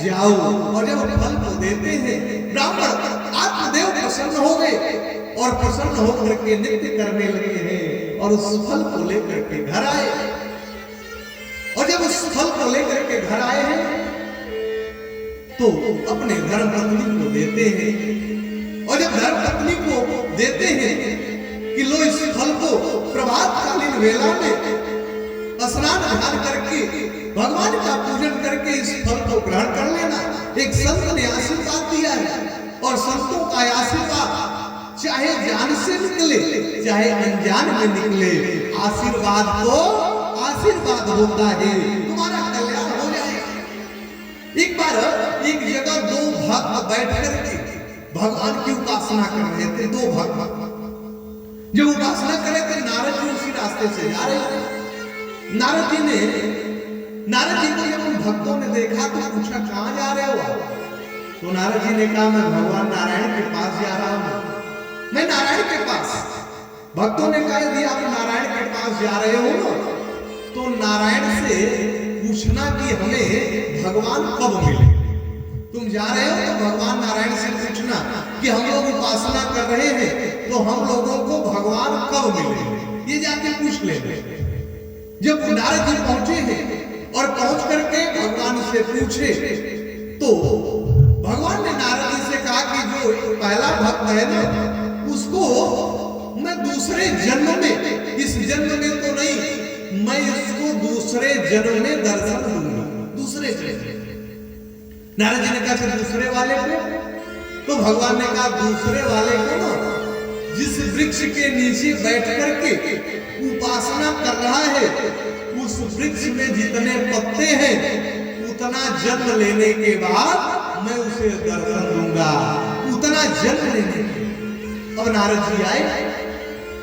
जाओ। और जब फल को देते हैं, ब्राह्मण आत्मदेव प्रसन्न हो गए, और प्रसन्न होकर के नृत्य करने लगे हैं, और उस फल को लेकर के घर आए। और जब उस फल को लेकर के घर आए हैं, तो अपने धर्म पत्नी को देते हैं। और जब धर्म पत्नी को देते हैं कि लो इस फल को प्रभात कालीन वेला में स्नान ध्यान करके भगवान का पूजन करके इस फल को ग्रहण कर लेना। एक संत ने आशीर्वाद दिया है और संतों का आशीर्वाद चाहे जान से निकले चाहे अनजान में निकले, आशीर्वाद तो आशीर्वाद होता है, तुम्हारा कल्याण हो जाएगा। एक बार एक जगह दो भक्त बैठ करके भगवान की उपासना कर रहे थे। दो भक्त जो उपासना कर रहे थे, नारद जी उसी रास्ते से जा रहे थे। नारद जी को जब उन भक्तों ने देखा तो पूछा कहां जा रहे हो? तो नारद जी ने कहा मैं भगवान नारायण के पास जा रहा हूं, मैं नारायण के पास। भक्तों ने कहा यदि आप नारायण के पास जा रहे हो ना तो नारायण से पूछना कि हमें भगवान कब मिले। तुम जा रहे हो तो भगवान नारायण से पूछना कि हम लोग उपासना कर रहे हैं तो हम लोगों को भगवान कब मिले, ये जाके पूछ लेंगे। जब नारद जी पहुंचे हैं और पहुंच करके भगवान से पूछे तो भगवान ने नारद जी से कहा कि जो पहला भक्त है ना उसको मैं दूसरे जन्म में, इस जन्म में तो नहीं, मैं इसको दूसरे जन्म में दर्शन दूंगा। दूसरे जन्म नारद जी ने कहा दूसरे वाले को? तो भगवान ने कहा दूसरे वाले को ना जिस वृक्ष के नीचे बैठ करके उपासना कर रहा है उस वृक्ष में जितने पत्ते हैं उतना जन्म लेने के बाद मैं उसे दर्शन दूंगा, उतना जन्म लेने के। अब नारद जी आए,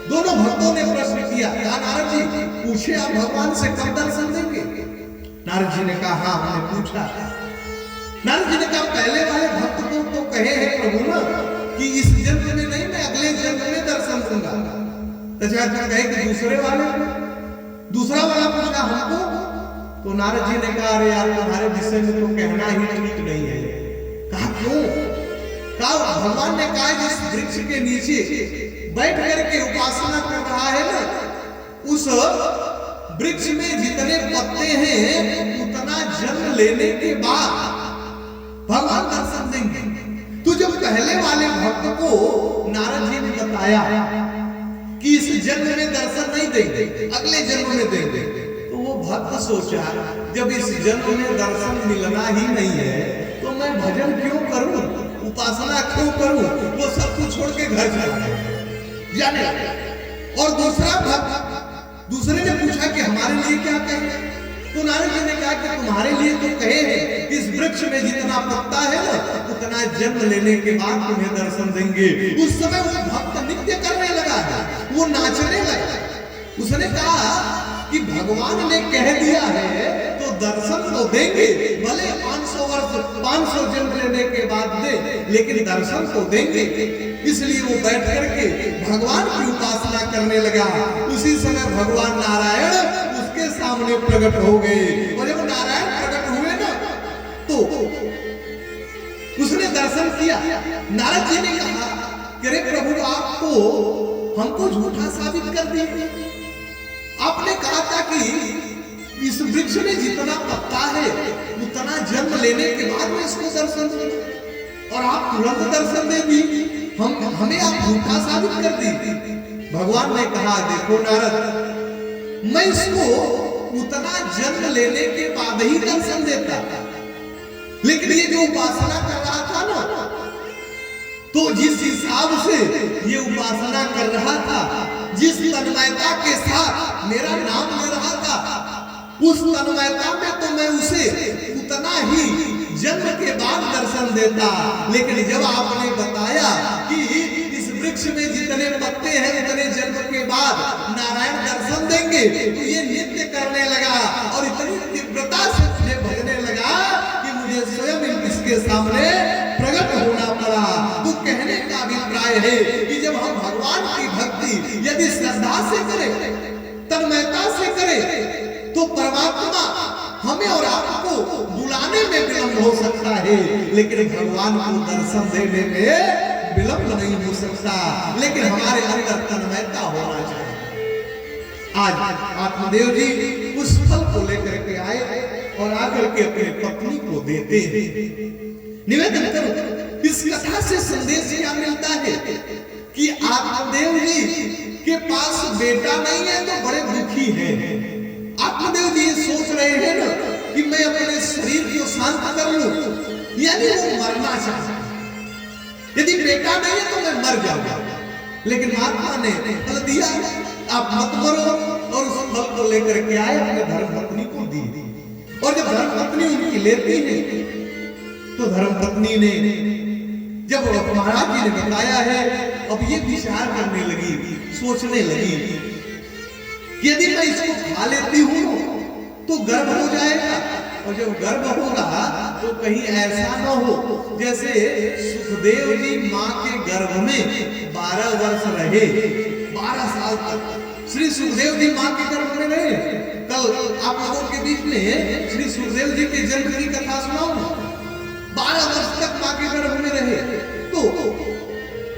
दोनों भक्तों ने प्रश्न किया, नारद जी पूछे आप भगवान से कब दर्शन देंगे? नारद जी ने कहा हाँ हमने पूछा। नारद जी ने कहा पहले वाले भक्त को तो कहे हैं प्रभु ना कि इस जन्म में नहीं, मैं अगले जन्म में दर्शन दूंगा। कहे कि दूसरे वाले, दूसरा वाला पूछा हमको। तो नारद जी ने कहा अरे यार तुम्हारे विषय में तो कहना ही ठीक नहीं है। कहा क्यों? कहा भगवान ने कहा जिस वृक्ष के नीचे बैठ करके उपासना कर रहा है ना उस वृक्ष में जितने पत्ते हैं उतना जन्म लेने के बाद भगवान दर्शन देंगे। तो जब पहले वाले भक्त को नारद जी ने बताया कि इस जन्म में दर्शन नहीं देंगे, अगले जन्म में देंगे, तो वो भक्त सोचा जब इस जन्म में दर्शन मिलना ही नहीं है तो मैं भजन क्यों करूं, उपासना क्यों करूं, वो सब कुछ छोड़ के घर चला जाने लगा। और दूसरे ने पूछा कि हमारे लिए क्या कहें? तो नारद जी ने कहा कि तुम्हारे लिए तो कहे हैं इस वृक्ष में जितना पत्ता है ना उतना जन्म लेने के बाद तुम्हें दर्शन देंगे। उस समय वो भक्त नृत्य करने लगा है, वो नाचने लगा। उसने कहा कि भगवान ने कह दिया है तो दर्शन तो देंगे, भले 500 वर्ष 500 जन्म लेने के बाद दे, लेकिन दर्शन तो देंगे। इसलिए वो बैठ करके भगवान की उपासना करने लगा। उसी समय भगवान नारायण उसके सामने प्रकट हो गए और जब नारायण प्रकट हुए ना तो उसने दर्शन किया। नारद जी ने कहा कि अरे प्रभु आप तो हमको झूठा साबित कर दिए। आपने कहा था कि इस वृक्ष में जितना पत्ता है उतना जन्म लेने के बाद में इसको दर्शन दूंगा और आप तुरंत दर्शन दे दी, हमें आप झूठा साबित कर दी। भगवान ने कहा देखो नारद मैं इसको उतना जन्म लेने के बाद ही दर्शन देता, लेकिन ये जो उपासना कर रहा था ना तो जिस हिसाब से ये उपासना कर रहा था, जिस तन्मयता के साथ मेरा नाम ले रहा था, उस तन्मयता में तो मैं उसे उतना ही जन्म के बाद दर्शन देता। लेकिन जब आपने बताया कि इस वृक्ष में जितने पत्ते हैं उतने जन्म के बाद नारायण दर्शन देंगे, तो ये नृत्य करने लगा और इतनी तीव्रता से मुझे भजने लगा कि मुझे स्वयं इसके सामने प्रकट होना पड़ा। तो कहने का अभिप्राय है कि जब हम भगवान की भक्ति यदि श्रद्धा से करें, तन्मयता से करें, तो परमात्मा हमें और आपको बुलाने में विलंब हो सकता है, लेकिन भगवान को दर्शन देने में विलंब नहीं हो सकता। लेकिन हमारे अंदर तन्मयता होना चाहिए। आज आत्मदेव जी उस फल को लेकर के आए और आकर के अपनी पत्नी को देते हैं। निवेदन करो इस कथा से संदेश क्या मिलता है कि आत्मदेव जी के पास बेटा नहीं है तो बड़े दुखी हैं। आत्मदेव जी सोच रहे हैं ना कि मैं अपने शरीर को शांत कर लूं, यानी वो मरना चाहता। यदि बेटा नहीं है तो मैं मर जाऊंगा। लेकिन महात्मा ने फल दिया, आप मत मरो, और उस फल को लेकर के आए, अपने धर्म पत्नी को दी। और जब धर्म पत्नी उनकी लेती है तो धर्म पत्नी ने, जब महाराज जी ने बताया है, अब ये विचार करने लगी, सोचने लगी कि यदि मैं इसको खा लेती हूं तो गर्भ हो जाएगा, और जब गर्भ होगा तो कहीं ऐसा न हो जैसे सुखदेव जी मां के गर्भ में 12 वर्ष रहे, 12 साल तक श्री सुखदेव जी मां के गर्भ में रहे। कल आप लोगों के बीच में श्री सुखदेव जी के जन्म की कथा सुनाओ, 12 वर्ष तक मां के गर्भ में रहे। तो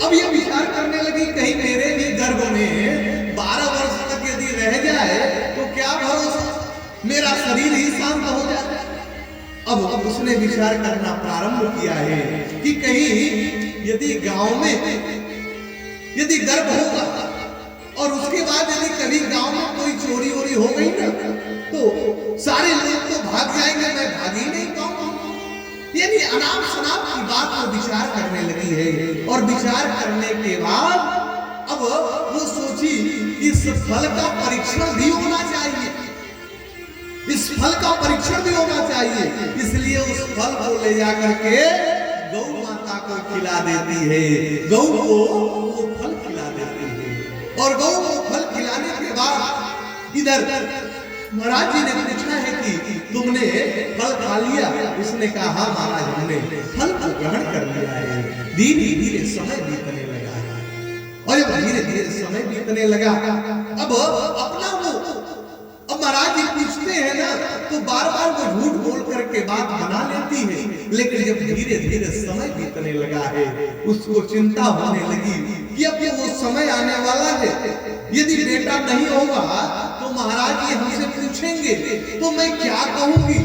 अब ये विचार करने लगी, कहीं मेरे भी गर्भ में 12 वर्ष तक यदि रह जाए तो क्या भरोसा, मेरा शरीर ही शांत हो जाए। अब उसने विचार करना प्रारंभ किया है कि कहीं यदि गांव में यदि गर्भ होगा और उसके बाद यदि कभी गांव में कोई चोरी वोरी हो गई ना, तो सारे लोग तो भाग जाएंगे, मैं भाग ही नहीं पाऊंगा। यानी अनाप शनाप की बात को विचार करने लगी है। और विचार करने के बाद अब वो सोची इस फल का परीक्षण भी होना चाहिए, इस फल का परीक्षण भी होना चाहिए। इसलिए उस फल को ले जाकर के गौ माता को खिला देती है, गौ को वो फल खिला देती है। और गौ को फल खिलाने के बाद इधर महाराज जी ने पूछा है कि तुमने फल खा लिया? उसने कहा हाँ महाराज, हमने फल को ग्रहण कर लिया है। धीरे धीरे समय बीतने लगा, और जब धीरे धीरे समय बीतने लगा, अब अपना वो, अब महाराज जी पूछते हैं ना तो बार बार वो झूठ बोल करके बात बना लेती है। लेकिन जब धीरे धीरे समय बीतने लगा है, उसको चिंता होने लगी कि अब वो समय आने वाला है, यदि बेटा नहीं होगा तो महाराज जी हमसे पूछेंगे तो मैं क्या कहूंगी।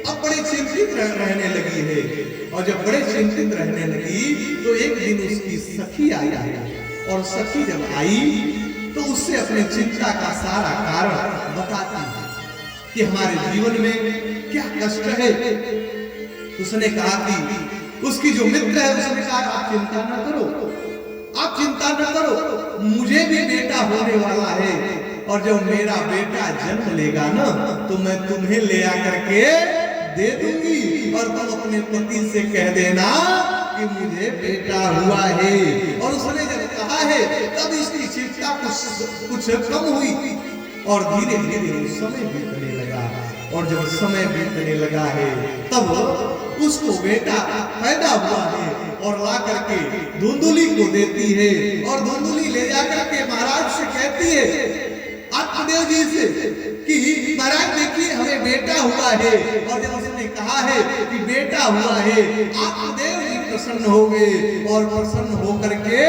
अब बड़े चिंतित रहने लगी है। और जब बड़े चिंतित रहने लगी तो एक दिन उसकी सखी आई है, और सखी जब आई तो उससे अपने चिंता का सारा कारण बताती है कि हमारे जीवन में क्या कष्ट है। उसने कहा कि उसकी जो मित्र है उसने कहा आप चिंता न करो, आप चिंता न करो, मुझे भी बेटा होने वाला है, और जब मेरा बेटा जन्म लेगा ना तो मैं तुम्हें ले आकर के दे दूंगी, और तुम अपने पति से कह देना कि मुझे बेटा हुआ है। और उसने जब कहा है तब इसकी चिंता कुछ कम हुई, और धीरे धीरे समय बीतने लगा। और जब समय बीतने लगा है तब उसको बेटा पैदा हुआ है, और ला करके धुंधुली को देती है, और धुंधुली ले जाकर के महाराज से कहती है, आत्मदेव जी से, कि महाराज देखिए हमें बेटा हुआ है। और जब उसने कहा है कि बेटा हुआ है, आत्मदेव जी प्रसन्न हो गए, और प्रसन्न होकर के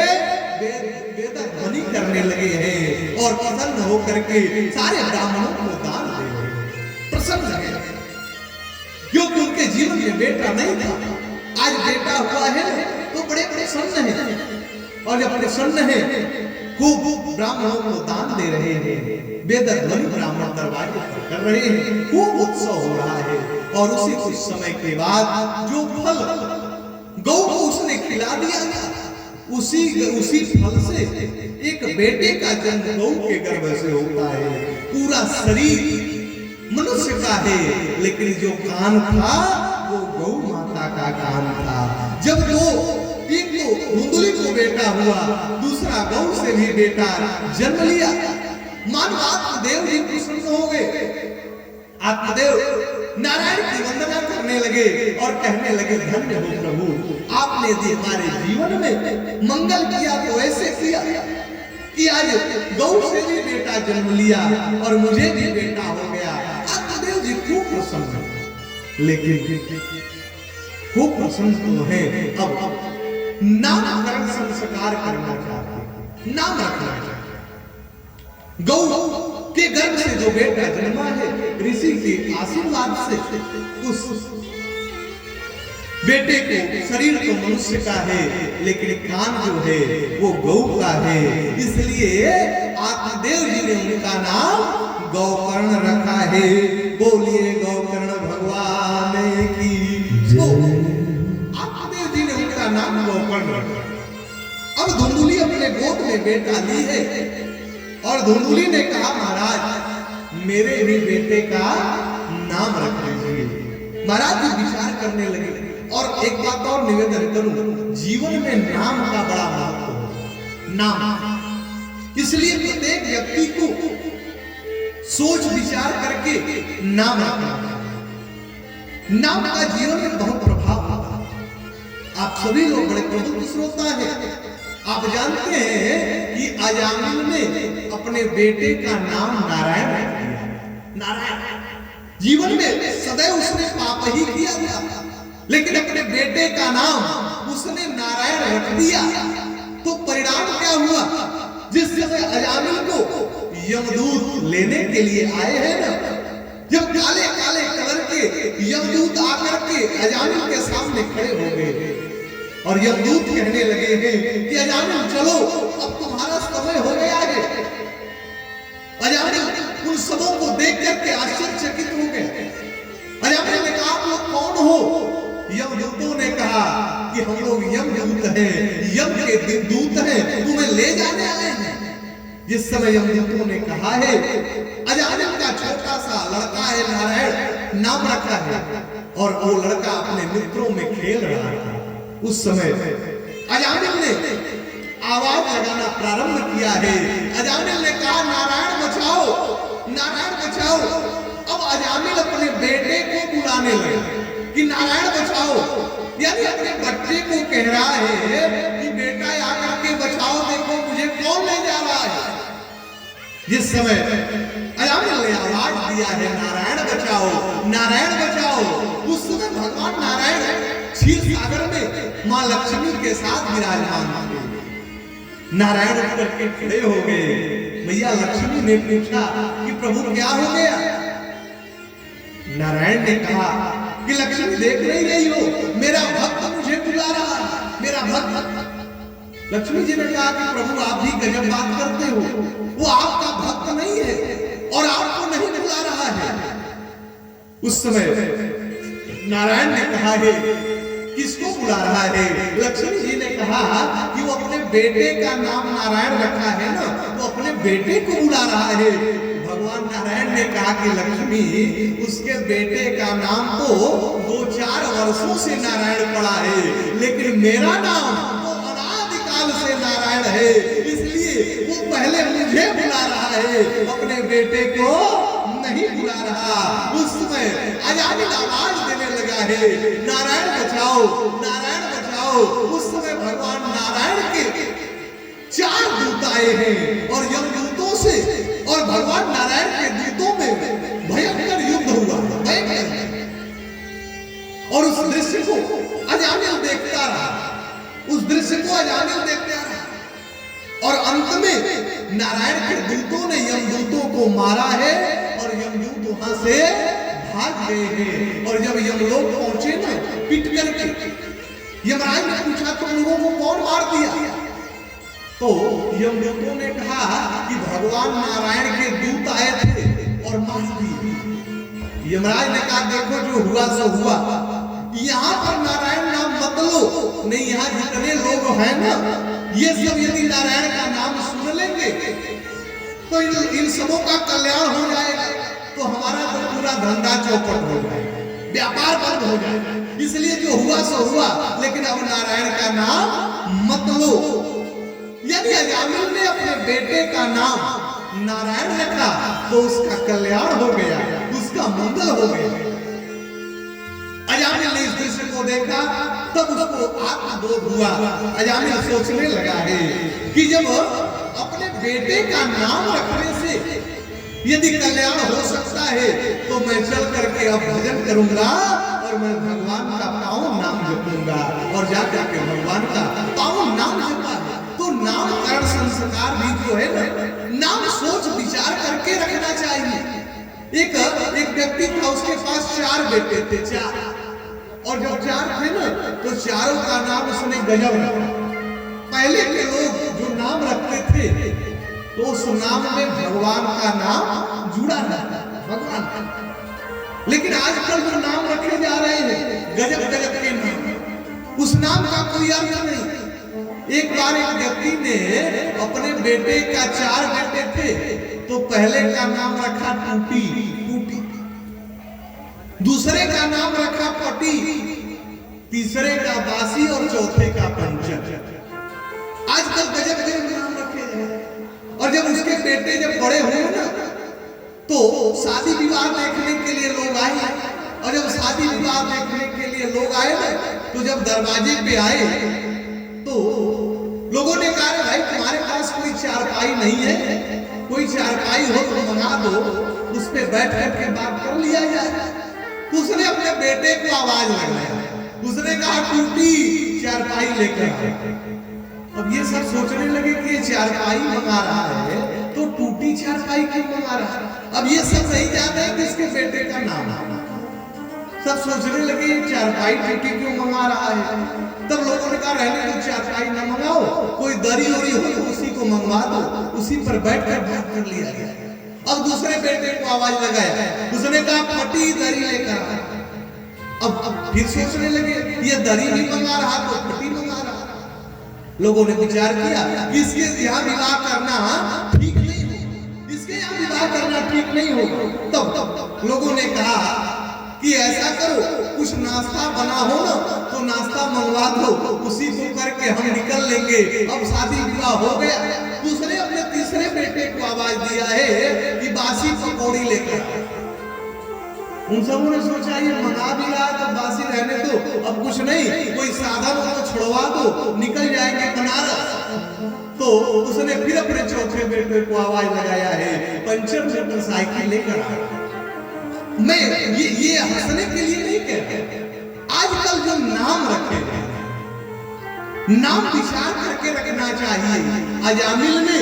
वेद ध्वनि करने लगे हैं, और प्रसन्न होकर के सारे ब्राह्मणों को दान दे रहे हैं। प्रसन्न है क्योंकि उनके जीवन में बेटा नहीं था, आज बेटा हुआ है तो बड़े प्रसन्न है। और जब प्रसन्न है खूब ब्राह्मणों को दान दे रहे हैं, वेद ध्वनि ब्राह्मण दरबार पर कर रहे हैं, खूब उत्सव हो रहा है। और उसी कुछ समय के बाद जो फल गौ को उसने खिला दिया था, उसी फल से एक बेटे का जन्म गौ के गर्भ से होता है। पूरा शरीर मनुष्य का है, लेकिन जो कान था वो गौ माता का कान था। जब एक तो धुंधुली को बेटा हुआ, दूसरा गौ से भी बेटा जन्म लिया। मानो आत्मदेव जी प्रसन्न हो गए। आत्मदेव नारायण की वंदना करने लगे और कहने लगे, धन्य हो प्रभु, आपने यदि हमारे जीवन में मंगल किया तो ऐसे किया कि आज गौ से भी बेटा जन्म लिया और मुझे भी बेटा हो गया। आत्मदेव जी खूब प्रसन्न, लेकिन खूब प्रसन्न तो है। अब नामकरण संस्कार करना चाहते, नाम रखना चाहते। गौ के गर्भ से जो बेटा जन्मा है, ऋषि के आशीर्वाद से उस बेटे के शरीर तो मनुष्य का है, लेकिन कान जो है वो गौ का है। इसलिए आत्मदेव जी ने उनका नाम गौकर्ण रखा है। बोलिए गौकर्ण भगवान में बेटा ली है। और धुंधुली ने कहा महाराज मेरे भी बेटे का नाम रख लीजिए। महाराज जी विचार करने लगे और एक बात और निवेदन करूं, जीवन में नाम का बड़ा महत्व है। नाम इसलिए प्रत्येक व्यक्ति को सोच विचार करके नाम रखना। नाम का जीवन में बहुत प्रभाव होता है। आप सभी लोग बड़े प्रबुद्ध श्रोता हैं। आप जानते हैं कि अजामिल ने अपने बेटे का नाम नारायण रख दिया। नारायण जीवन में सदैव उसने पाप ही किया था, लेकिन अपने बेटे का नाम उसने नारायण रख दिया। तो परिणाम क्या हुआ? जिस समय अजामिल को यमदूत लेने के लिए आए हैं ना, जब काले काले कलर के यमदूत आकर के अजामिल के सामने खड़े हो गए और यमदूत कहने लगे हैं कि अजामिल चलो, अब तुम्हारा समय हो गया है। अजामिल उन सबों को देख करके आश्चर्यचकित हो गए। अजामिल ने कहा आप लोग कौन हो? यमदूतों ने कहा कि हम लोग यमदूत हैं, यम के दूत हैं, तुम्हें ले जाने आए हैं। जिस समय यमदूतों ने कहा है अजामिल का छोटा सा लड़का है नारायण नाम रखा है और वो लड़का अपने मित्रों में खेल रहा था, उस समय अजामिल ने आवाज लगाना प्रारंभ किया है। अजामिल ने कहा नारायण बचाओ, नारायण बचाओ। अब अजामिल अपने बेटे को बुलाने लगे कि नारायण बचाओ, यानी अपने बच्चे को कह रहा है कि बेटा आकर के बचाओ, देखो मुझे कौन ले जा रहा है। जिस समय अजामिल ने आवाज दिया है नारायण बचाओ, नारायण बचाओ, उस समय भगवान नारायण क्षीर सागर में मां लक्ष्मी के साथ विराजमान थे। नारायण उठ करके खड़े हो गए। मैया लक्ष्मी ने पूछा कि प्रभु क्या हो गया? नारायण ने कहा कि लक्ष्मी देख नहीं रही हो, मेरा भक्त मुझे बुला रहा है, मेरा भक्त। लक्ष्मी जी ने कहा कि प्रभु आप भी गजब बात करते हो, वो आपका भक्त नहीं है और आपको नहीं बुला रहा है। उस समय नारायण ने कहा है किसको बुला रहा है? लक्ष्मी जी ने कहा कि वो अपने बेटे का नाम नारायण रखा है ना, तो अपने बेटे को बुला रहा है। भगवान नारायण ने कहा कि लक्ष्मी उसके बेटे का नाम तो 2-4 वर्षों से नारायण पड़ा है, लेकिन मेरा नाम तो अनादिकाल से नारायण है, इसलिए वो पहले मुझे बुला रहा है, अपने बेटे को नहीं बुला रहा। उस समय अजामिल आवाज देने लगा है नारायण बचाओ, नारायण बचाओ। उस समय भगवान नारायण के 4 दूत आए हैं और यमदूतों से और भगवान नारायण के दूतों में भयंकर युद्ध हुआ, भयंकर। और उस दृश्य को अजामिल देखता रहा, उस दृश्य को अजामिल देखता रहा और अंत में नारायण के दूतों ने यमदूतों को मारा है और यमदूत वहां से भाग गए हैं। और जब यमलोक पहुंचे ना पिट करके, यमराज ने पूछा तुम लोगों को कौन मार दिया? तो यमदूतों ने कहा कि भगवान नारायण के दूत आए थे और मार दिए। यमराज ने कहा देखो जो हुआ सो हुआ, यहाँ पर नारायण नाम मत लो, नहीं यहाँ जितने लोग हैं ना ये सब यदि नारायण का नाम सुन लेंगे तो इन सबों का कल्याण हो जाएगा, तो हमारा तो पूरा धंधा चौपट हो जाएगा, व्यापार बंद हो जाएगा। इसलिए जो हुआ सो हुआ, लेकिन अब नारायण का नाम मत लो। यानी अजामिल ने अपने बेटे का नाम नारायण रखा तो उसका कल्याण हो गया, उसका मंगल हो गया। अजामिल ने इस दृश्य को देखा तब उसको आत्मबोध हुआ। अजामिल सोचने लगा है कि जब अपने बेटे का नाम रखने से यदि कल्याण हो सकता है तो मैं चल करके अब भजन करूंगा और मैं भगवान का पावन नाम जपूंगा और जाकर के भगवान का पावन नाम जपा। तो नामकरण संस्कार भी जो है ना, नाम सोच विचार करके रखना चाहिए। एक व्यक्ति था, उसके पास 4 बेटे थे, 4, और जब 4 थे ना तो चारों का नाम उसने गजब रखा। पहले के लोग जो नाम रखते थे तो उस नाम में भगवान का नाम जुड़ा रहता, भगवान का। लेकिन आजकल जो नाम रखे जा रहे हैं गजब गजब के नाम, उस नाम का कोई अर्थ नहीं। एक बार एक व्यक्ति ने अपने बेटे का 4 बेटे थे, तो पहले का नाम रखा टूटी, दूसरे का नाम रखा पटी, तीसरे का बासी और चौथे का पंचर। आजकल गजब के नाम रखे हैं। और जब उसके बेटे जब बड़े हुए ना, तो शादी विवाह देखने के लिए लोग आए, और जब शादी विवाह देखने के लिए लोग आए ना, तो जब दरवाजे पे आए तो लोगों ने कहा भाई तुम्हारे पास कोई चारपाई नहीं है, कोई चारपाई हो तो मंगा दो, उस पे बैठ के बात कर लिया जाए। तो उसने अपने बेटे को आवाज लगाया, उसने कहा टूटी चारपाई लेकर आओ। अब ये सब सोचने लगे कि ये चारपाई मंगा रहा है तो टूटी चारपाई क्यों मंगा रहा है। अब ये सब नहीं जानते कि इसके बेटे का नाम है। सब सोचने लगे ये चारपाई टूटी क्यों मंगा रहा है। तब लोगों ने कहा रहने दो, चारपाई न मंगाओ, कोई दरी उरी हो तो उसी को मंगवा दो, उसी पर बैठ कर बात कर लिया गया। अब दूसरे बेटे को आवाज लगाया, उसने कहा पटी दरी लेकर आए। अब फिर सोचने लगे ये दरी भी मंगा रहा तो पटी मंगा रहा। लोगों ने विचार किया इसके यहाँ विवाह करना ठीक नहीं हो, इसके यहाँ विवाह करना ठीक नहीं हो। तब लोगों ने कहा कि ऐसा करो, कुछ नाश्ता बना हो ना तो नाश्ता मंगवा दो, उसी को करके हम निकल लेंगे, अब शादी विवाह हो गया। दूसरे अपने तीसरे बेटे को आवाज दिया है कि बासी पकौड़ी लेकर। उन सबों ने सोचा ये मंगा भी रहा तो बासी रहने दो, अब कुछ नहीं, कोई साधन हो तो छुड़वा दो, निकल जाएंगे बनारस। तो उसने फिर अपने चौथे बेटे को आवाज लगाया है पंचर मोटरसाइकिल लेकर आ। मैं ये हंसने के लिए नहीं कहता, आजकल जो नाम रखे नाम विचार करके रखना चाहिए। अजामिल ने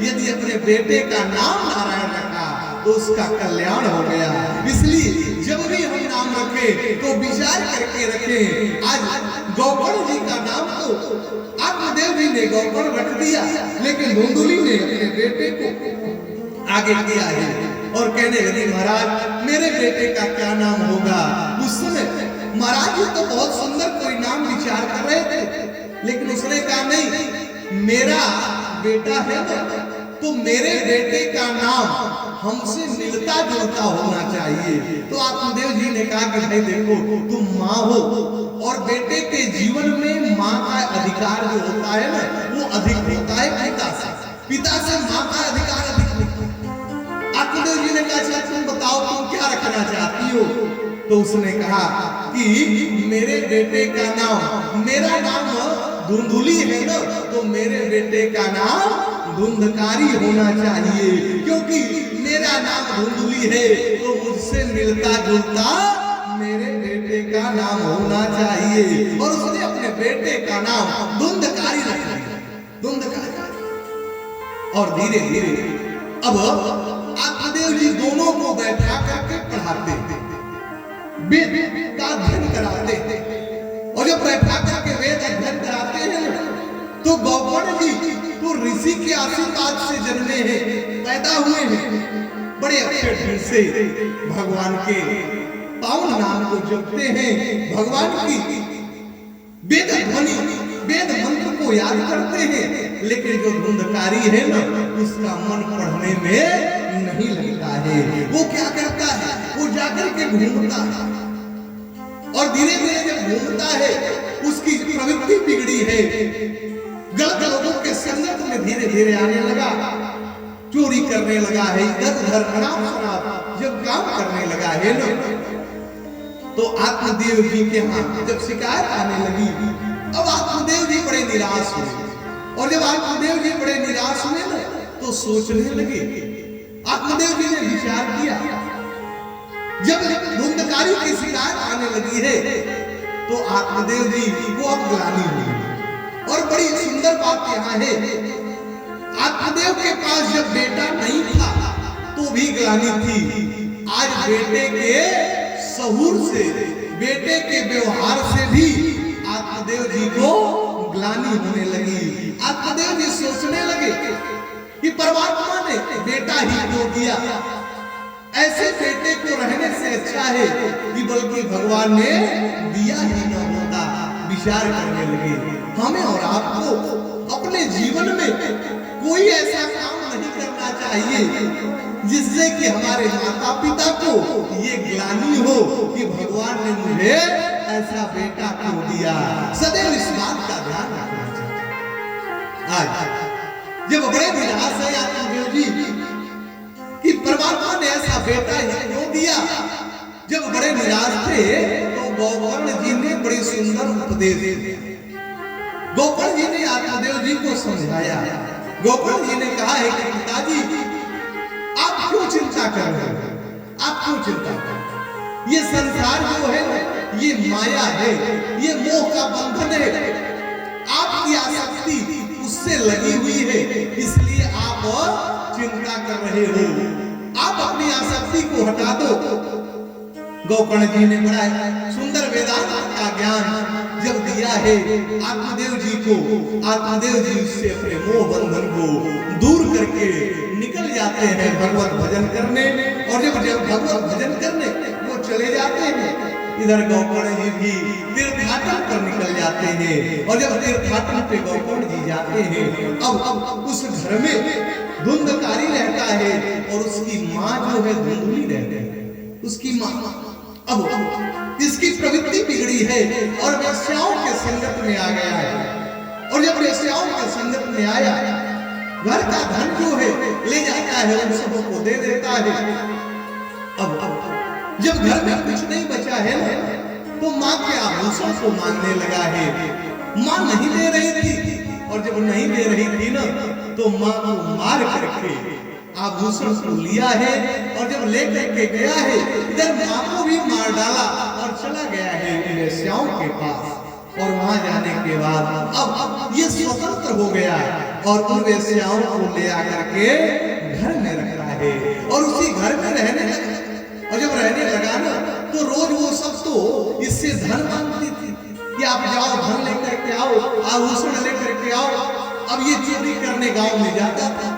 यदि अपने बेटे का नाम नारायण रखा तो उसका कल्याण हो गया। इसलिए जब भी हम नाम रखें तो विचार करके रखें। आज गौकर्ण जी का नाम तो आत्मदेव जी ने गौकर्ण रख दिया, लेकिन धुंधुली ने अपने बेटे को आगे किया है और कहने लगी महाराज मेरे बेटे का क्या नाम होगा। उस समय महाराज जी तो बहुत सुंदर कोई नाम विचार कर रहे थे, लेकिन उसने कहा नहीं, मेरा बेटा है ना तो मेरे बेटे का नाम हमसे मिलता जुलता होना चाहिए। तो आत्मदेव जी ने कहा कि भाई देखो तुम माँ हो और बेटे के जीवन में माँ का अधिकार जो होता है ना वो अधिक होता है पिता से माँ का अधिकार अधिक नहीं। आत्मदेव जी ने कहा अच्छा तुम बताओ तुम क्या रखना चाहती हो। तो उसने कहा कि मेरे बेटे का नाम, मेरा नाम धुंधुली है ना तो मेरे बेटे का नाम धुंधकारी होना चाहिए, क्योंकि मेरा नाम धुंधुली है तो मुझसे मिलता जुलता मेरे बेटे का नाम होना चाहिए। और उसने अपने बेटे का नाम धुंधकारी रख दिया, धुंधकारी। और धीरे धीरे अब आत्मदेव जी दोनों को बैठा करके पढ़ाते थे, वेद का अध्ययन कराते थे। और जब बैठा करके वेद अध्ययन कराते हैं तो गौकर्ण जी तो ऋषि के आशीर्वाद से जन्मे हैं, पैदा हुए हैं, बड़े अच्छे ढंग से भगवान के पावन नाम को जपते हैं, भगवान की वेद ध्वनि वेद मंत्र को याद करते हैं। लेकिन जो धुंधकारी है ना उसका मन पढ़ने में नहीं लगता है। वो क्या करता है, वो जाकर के घूमता है और धीरे धीरे जब घूमता है उसकी प्रवृत्ति बिगड़ी है, गलत लोगों के संगत में धीरे धीरे आने लगा, चोरी करने लगा है, इधर उधर खराब शराब जब काम करने लगा है ना तो आत्मदेव जी के यहाँ जब शिकायत आने लगी। अब आत्मदेव जी बड़े निराश हुए और जब आत्मदेव जी बड़े निराश हुए ना तो सोचने लगे। आत्मदेव जी ने विचार किया, जब धुंधकारी की शिकायत आने लगी है तो आत्मदेव जी को अब ग्लानि हुई। और बड़ी सुंदर बात यहाँ है, आत्मदेव के पास जब बेटा नहीं था तो भी ग्लानि थी। आज बेटे के सहूर से, बेटे के व्यवहार से भी आत्मदेव जी को ग्लानि होने लगी। आत्मदेव जी सोचने लगे कि परमात्मा ने बेटा ही क्यों दिया, ऐसे बेटे को रहने से अच्छा है कि बल्कि भगवान ने दिया ही न होता, विचार करने लगे, हमें और आपको अपने जीवन में कोई ऐसा काम नहीं करना चाहिए जिससे कि हमारे माता पिता को ये ग्लानि हो कि भगवान ने मुझे ऐसा बेटा क्यों दिया। सदैव इस बात का ध्यान रखना चाहिए। आज जब बड़े निराश है आत्मदेव जी कि परमात्मा ने ऐसा बेटा ही क्यों दिया, जब बड़े निराश थे तो गोकर्ण जी ने बड़ी सुंदर उपदेश दिया। गोकर्ण जी ने आत्मदेव जी को समझाया। गोकर्ण जी ने कहा है कि पिताजी आप क्यों चिंता कर रहे हो, आप क्यों चिंता कर रहे हो? ये संसार जो है ये माया है, ये मोह का बंधन है, आपकी आसक्ति उससे लगी हुई है, इसलिए आप चिंता कर रहे हो। आप अपनी आसक्ति को हटा दो। गोकर्ण जी ने बड़ा सुंदर वेदांत का ज्ञान जब दिया है आत्मदेव जी को, आत्मदेव जी उससे अपने मोह बंधन को दूर करके निकल जाते हैं भगवत भजन करने। और जब भगवत भजन करने वो चले जाते हैं, इधर गोकर्ण जी भी तीर्थाटन पर निकल जाते हैं। और जब तीर्थाटन पे गोकर्ण जी जाते हैं, अब उस घर में धुंधकारी रहता है और उसकी माँ जो है धुंधली रहती है। उसकी माँ अब इसकी प्रवृत्ति बिगड़ी है और वेश्याओं के संगत में आ गया है। और जब वेश्याओं के संगत में आया, घर का धन जो है ले जाता है, उन सबों को दे देता है। अब जब घर में कुछ नहीं बचा है ना, तो माँ के आभूषण को मांगने लगा है। माँ नहीं दे रही थी, और जब नहीं दे रही थी ना, तो माँ को मार करके आभूषण को लिया है। और जब लेकर के गया है, इधर माँ को भी मार डाला और चला गया है वेश्याओं के पास। और वहां जाने के बाद अब ये स्वतंत्र हो गया और उन वेश्याओं को ले आकर के घर में रखा है और उसी घर में रहने लगा। और जब रहने लगा ना, तो रोज वो सब तो इससे धन मांगती थी कि आप जाओ धन लेकर के आओ, आभूषण लेकर के आओ। अब ये चोरी करने गांव में जाता था।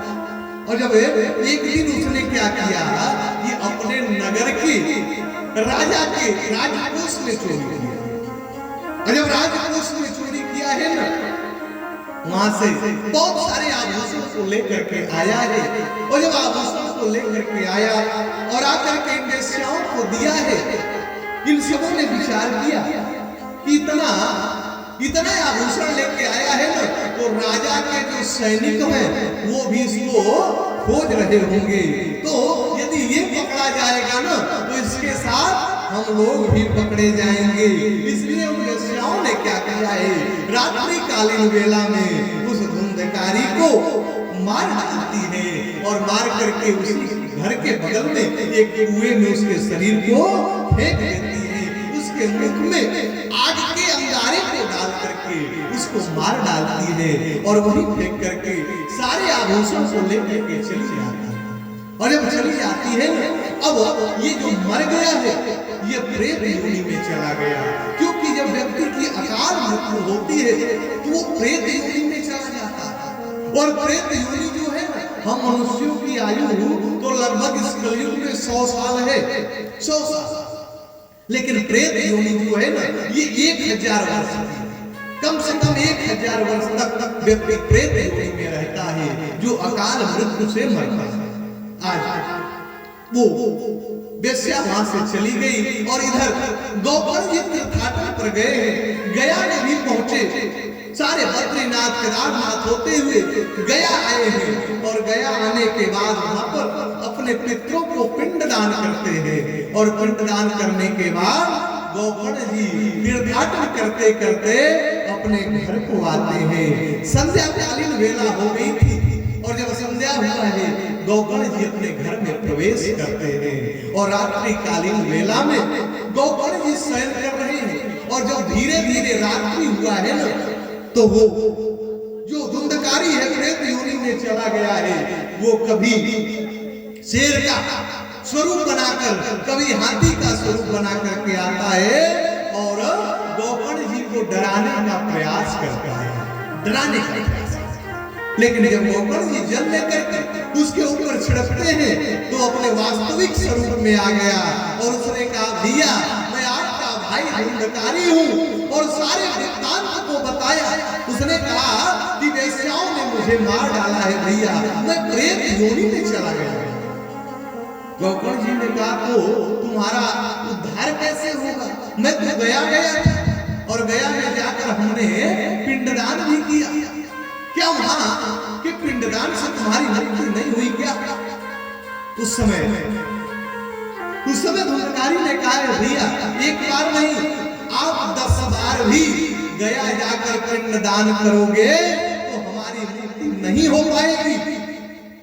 और जब एक दिन उसने क्या किया कि अपने नगर के राजा के राजकोष में चोरी किया। और जब राजकोष में चोरी किया है ना, वहां से बहुत सारे आभूषण को लेकर के आया है। और जब आभूषण को लेकर के आया और आकर के इन वेश्याओं को दिया है, इन सबों ने विचार किया कि इतना आभूषण लेके आया है ना, तो राजा के जो सैनिक हैं वो भी इसको खोज रहे होंगे। तो यदि ये पकड़ा जाएगा ना, तो इसके साथ हम लोग भी पकड़े जाएंगे। इसलिए उन वेश्याओं ने क्या किया है, रात्रि कालीन वेला में उस धुंधकारी को मार डालती है और मार करके उसी घर के बगल में एक कुएं में उसके शरीर को फेंक देती है। उसके मुख में आग के अंगारे को डाल करके उसको मार डालती है और वहीं फेंक करके सारे आभूषण को लेकर के चली जाती है। और जब चली जाती है, अब ये जो मर गया है ये प्रेत योनि में चला गया। क्योंकि जब व्यक्ति की अकाल मृत्यु होती है तो वो प्रेत योनि में चला जाता है। और प्रेत योनि जो है, हम मनुष्यों की आयु तो लगभग इस कलयुग में 100 साल है, 100 साल। लेकिन प्रेत योनि जो है ना, ये 1000 वर्ष की, कम से कम 1000 वर्ष तक व्यक्ति प्रेत योनि में रहता है, जो अकाल मृत्यु से मरता है। आज वो वेश्या वहां से चली गई और इधर गोकर्ण जी तीर्थाटन पर गए, गया में भी पहुंचे। सारे बद्रीनाथ केदारनाथ होते हुए गया आए हैं और गया आने के बाद वहां पर अपने पितरों को पिंडदान करते हैं। और पिंडदान करने के बाद गोकर्ण जी तीर्थाटन करते करते अपने घर को आते हैं। संध्या कालीन वेला हो गई थी और जब संध्या हुआ है, गोकर्ण जी अपने घर में प्रवेश करते हैं। और रात्रि कालीन वेला में गोकर्ण जी शयन कर रहे हैं। और जब धीरे धीरे रात्रि हुआ है ना, तो वो जो धुंधकारी है प्रेत योनि में चला गया है, वो कभी शेर का स्वरूप बनाकर, कभी हाथी का स्वरूप बनाकर के आता है और गोकर्ण जी को डराने का प्रयास करता है, डराने का प्रयास। लेकिन जब गोकर्ण जी जल लेकर उसके ऊपर छिड़कते हैं तो अपने वास्तविक स्वरूप में आ गया और उसने कहा, भैया मैं आपका भाई धुंधकारी हूँ और सारे वृत्तांत को बताया। उसने कहा कि वेश्याओं ने मुझे मार डाला है भैया, मैं प्रेत योनि में चला गया। गौकर्ण जी ने कहा तो तुम्हारा उद्धार कैसे होगा? मैं तो गया था और गया में जाकर हमने पिंडदान भी किया। क्या वहां कि पिंडदान से तुम्हारी मृत्यु नहीं हुई क्या? उस समय धुंधकारी ने कहा भैया एक बार नहीं, आप 10 बार भी गया जाकर पिंडदान करोगे तो हमारी मृत्यु नहीं हो पाएगी।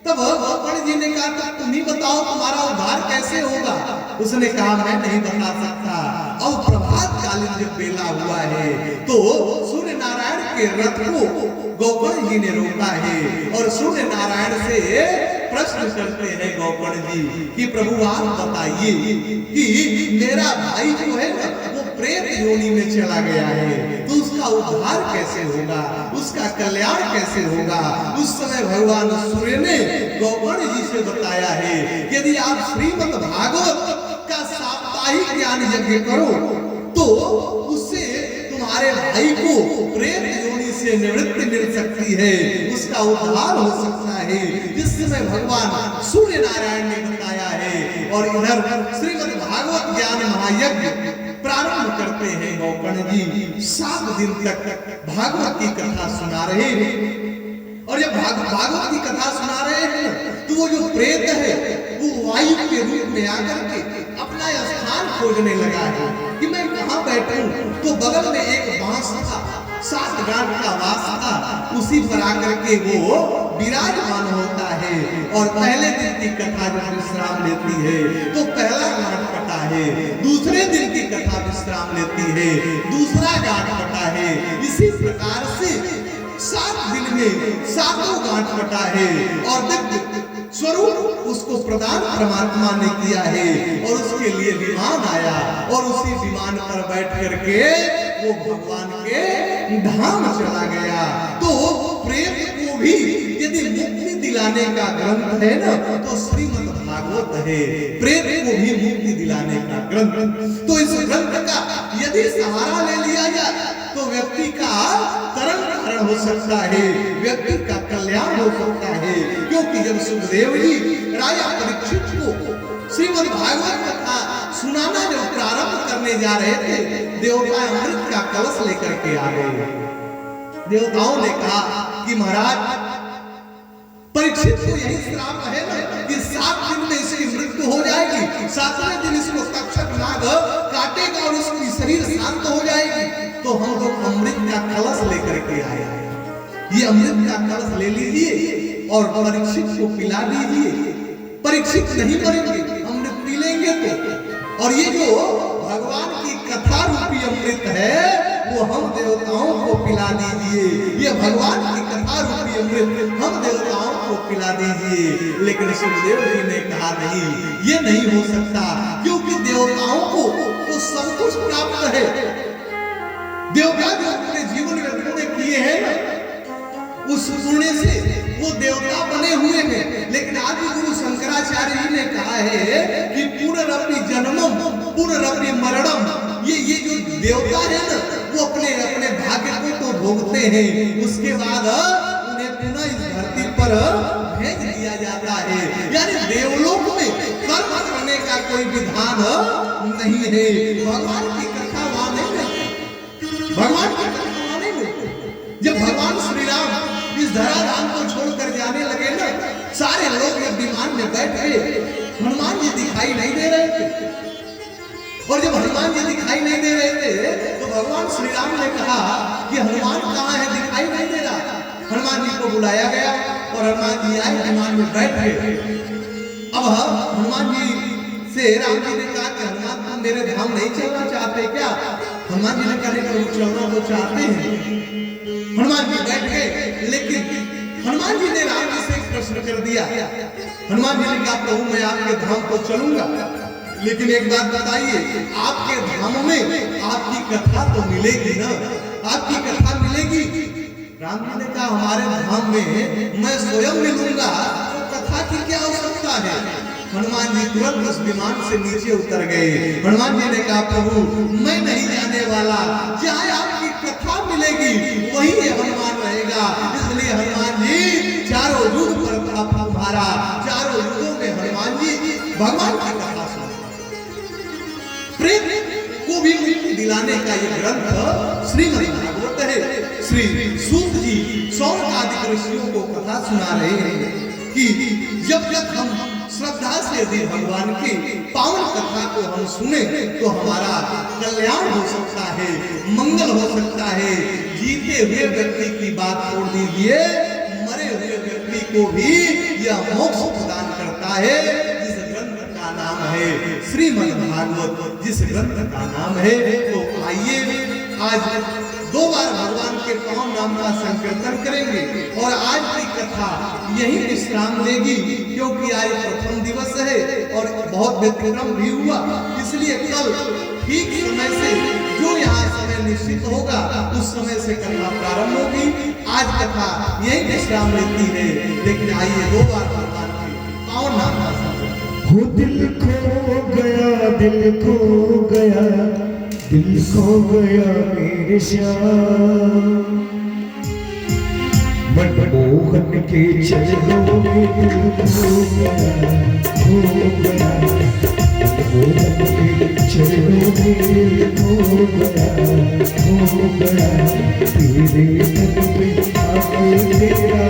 तब गौकर्ण जी ने कहा तब तुम ही बताओ तुम्हारा उद्धार कैसे होगा? उसने कहा मैं नहीं बता सकता। अब प्रभात कालीन जब बेला हुआ है तो सूर्य नारायण के रथ को गौकर्ण जी ने रोका है और सूर्य नारायण से प्रश्न करते हैं गौकर्ण जी कि प्रभु आप बताइए कि मेरा भाई जो है ना वो प्रेत योनि में चला गया है तो उसका उद्धार कैसे होगा, उसका कल्याण कैसे होगा? उस समय भगवान सूर्य ने गौकर्ण जी से बताया है कि यदि आप श्रीमद् भागवत का साप्ताहिक ज्ञान यज्ञ करो तो उससे तुम्हारे भाई को प्रेत योनि से निवृत्ति मिल सकती है, उसका उद्धार हो सकता है। इस समय भगवान सूर्य नारायण ने बताया है और इधर श्रीमद् भागवत ज्ञान महायज्ञ प्रारंभ करते हैं। गौकर्ण जी 7 दिन तक भागवत की कथा सुना रहे हैं और जब भागवत की कथा सुना रहे हैं तो वो जो प्रेत है वो वायु के रूप में आकर के अपना स्थान खोजने लगा है कि मैं कहाँ बैठूं। तो बगल में एक बांस था, 7 गांठ का बांस था, उसी पर आकर के वो विराजमान होता है और पहले दिन की कथा जब विश्राम लेती है तो पहला गांठ कटा है, दूसरे दिन की कथा विश्राम लेती है, दूसरा गांठ कटा है। इसी प्रकार से 7 दिन में 7 गांठ कटा है और दिव्य स्वरूप उसको प्रदान परमात्मा ने किया है और उसके लिए विमान आया और उसी विमान पर बैठ करके वो भगवान के धाम चला गया। तो प्रेत को भी यदि मुक्ति दिलाने का ग्रंथ है ना तो श्रीमद् भागवत है, प्रेत को भी मुक्ति दिलाने का ग्रंथ। तो इस ग्रंथ का यदि सहारा ले लिया जाए तो व्यक्ति का तरण तारण हो सकता है, व्यक्ति का कल्याण हो सकता है। क्योंकि जब सुखदेव जी राजा परीक्षित को श्रीमद् भागवत कथा सुनाना जब प्रारंभ करने जा रहे थे, देवता अमृत का कलश लेकर के आ गए। देवताओं ने कहा कि महाराज परीक्षित को यही श्राप है ना कि 7 दिन में इसकी मृत्यु हो जाएगी, 7वें दिन इसको तक्षक नाग काटेगा और इसकी शरीर शांत हो जाएगी। तो हम लोग अमृत का कलश लेकर के आए, ये अमृत का कलश ले लीजिए और परीक्षित को पिला दीजिए। परीक्षित नहीं मरेंगे, अमृत पी लेंगे तो। और ये जो भगवान की कथा रूपी अमृत है वो हम देवताओं को पिला दीजिए, ये भगवान की कथा रूपी अमृत हम देवताओं को पिला दीजिए। लेकिन सुखदेव जी ने कहा नहीं, ये नहीं हो सकता क्योंकि देवताओं को तो सब कुछ प्राप्त है। देवता जो अपने जीवन में पुण्य किए हैं ना उस पुण्य से वो देवता बने हुए हैं। लेकिन आदि गुरु शंकराचार्य जी ने कहा है कि पुनरपि जन्मम पुनरपि मरणम, ये जो देवता है ना वो अपने अपने भाग्य को तो भोगते हैं, उसके बाद उन्हें पुनः इस धरती पर भेज दिया जाता है। यानी देवलोक में कर्म करने का कोई विधान नहीं है। भगवान की कथा वहां नहीं है, भगवान की कथा वहां नहीं है। जब भगवान श्री राम इस धराधाम को छोड़कर जाने लगे ना, सारे लोग जब विमान में बैठ गए, हनुमान जी दिखाई नहीं दे रहे थे। और जब हनुमान जी दिखाई नहीं दे रहे थे तो भगवान श्री राम ने कहा कि हनुमान कहाँ है, दिखाई नहीं दे रहा। हनुमान जी को बुलाया गया और हनुमान जी आए, विमान में बैठ गए। अब हनुमान जी से राम जी ने कहा कि हनुमान तुम मेरे धाम नहीं चलना चाहते क्या? हनुमान जी ने कहा कि चलना तो चाहते हैं। हनुमान जी बैठ गए, लेकिन हनुमान जी ने राम जी से एक प्रश्न कर दिया। हनुमान जी ने कहा प्रभु मैं आपके धाम को चलूंगा, लेकिन एक बात बताइए, आपके धाम में आपकी कथा तो मिलेगी ना, आपकी कथा मिलेगी? राम जी ने कहा हमारे धाम में मैं स्वयं मिलूंगा, तो कथा की क्या आवश्यकता है? हनुमान जी तुरंत उस विमान से नीचे उतर गए। हनुमान जी ने कहा प्रभु मैं नहीं जाने वाला, जहाँ आपकी कथा मिलेगी वही हनुमान रहेगा। इसलिए हनुमान जी चारों युग पर तुम्हारा, चारों युगों में हनुमान जी भगवान की कथा सुनते। प्रेम को भी मुक्ति दिलाने का ये ग्रंथ श्रीमद् भागवत है। श्री सूत जी सौनक आदि ऋषियों को कथा सुना रहे हैं कि जब जब हम श्रद्धा से यदि भगवान की पावन कथा को हम सुने तो हमारा कल्याण हो सकता है, मंगल हो सकता है। जीते हुए व्यक्ति की बात छोड़ दीजिए, मरे हुए व्यक्ति को भी यह मोक्ष प्रदान करता है। जिस ग्रंथ का नाम है श्रीमद् भागवत, जिस ग्रंथ का नाम है, तो आइए आज 2 बार भगवान के पावन नाम का संकीर्तन करेंगे और आज की कथा यही विश्राम लेगी, क्योंकि आज प्रथम दिवस है और बहुत व्यतिक्रम भी हुआ। इसलिए कल ठीक समय से जो यहाँ समय निश्चित होगा उस समय से कथा प्रारंभ होगी। आज कथा यही विश्राम लेती है, लेकिन आइए 2 बार भगवान के पावन नाम का संकीर्तन। हो दिल खो गया, दिल खो गया, दिल खो गया मेरे श्याम, मनमोहन के चरणों में दिल खो गया, खो गया, मनमोहन के चरणों में दिल खो गया, खो गया, तेरे तन में आके तेरा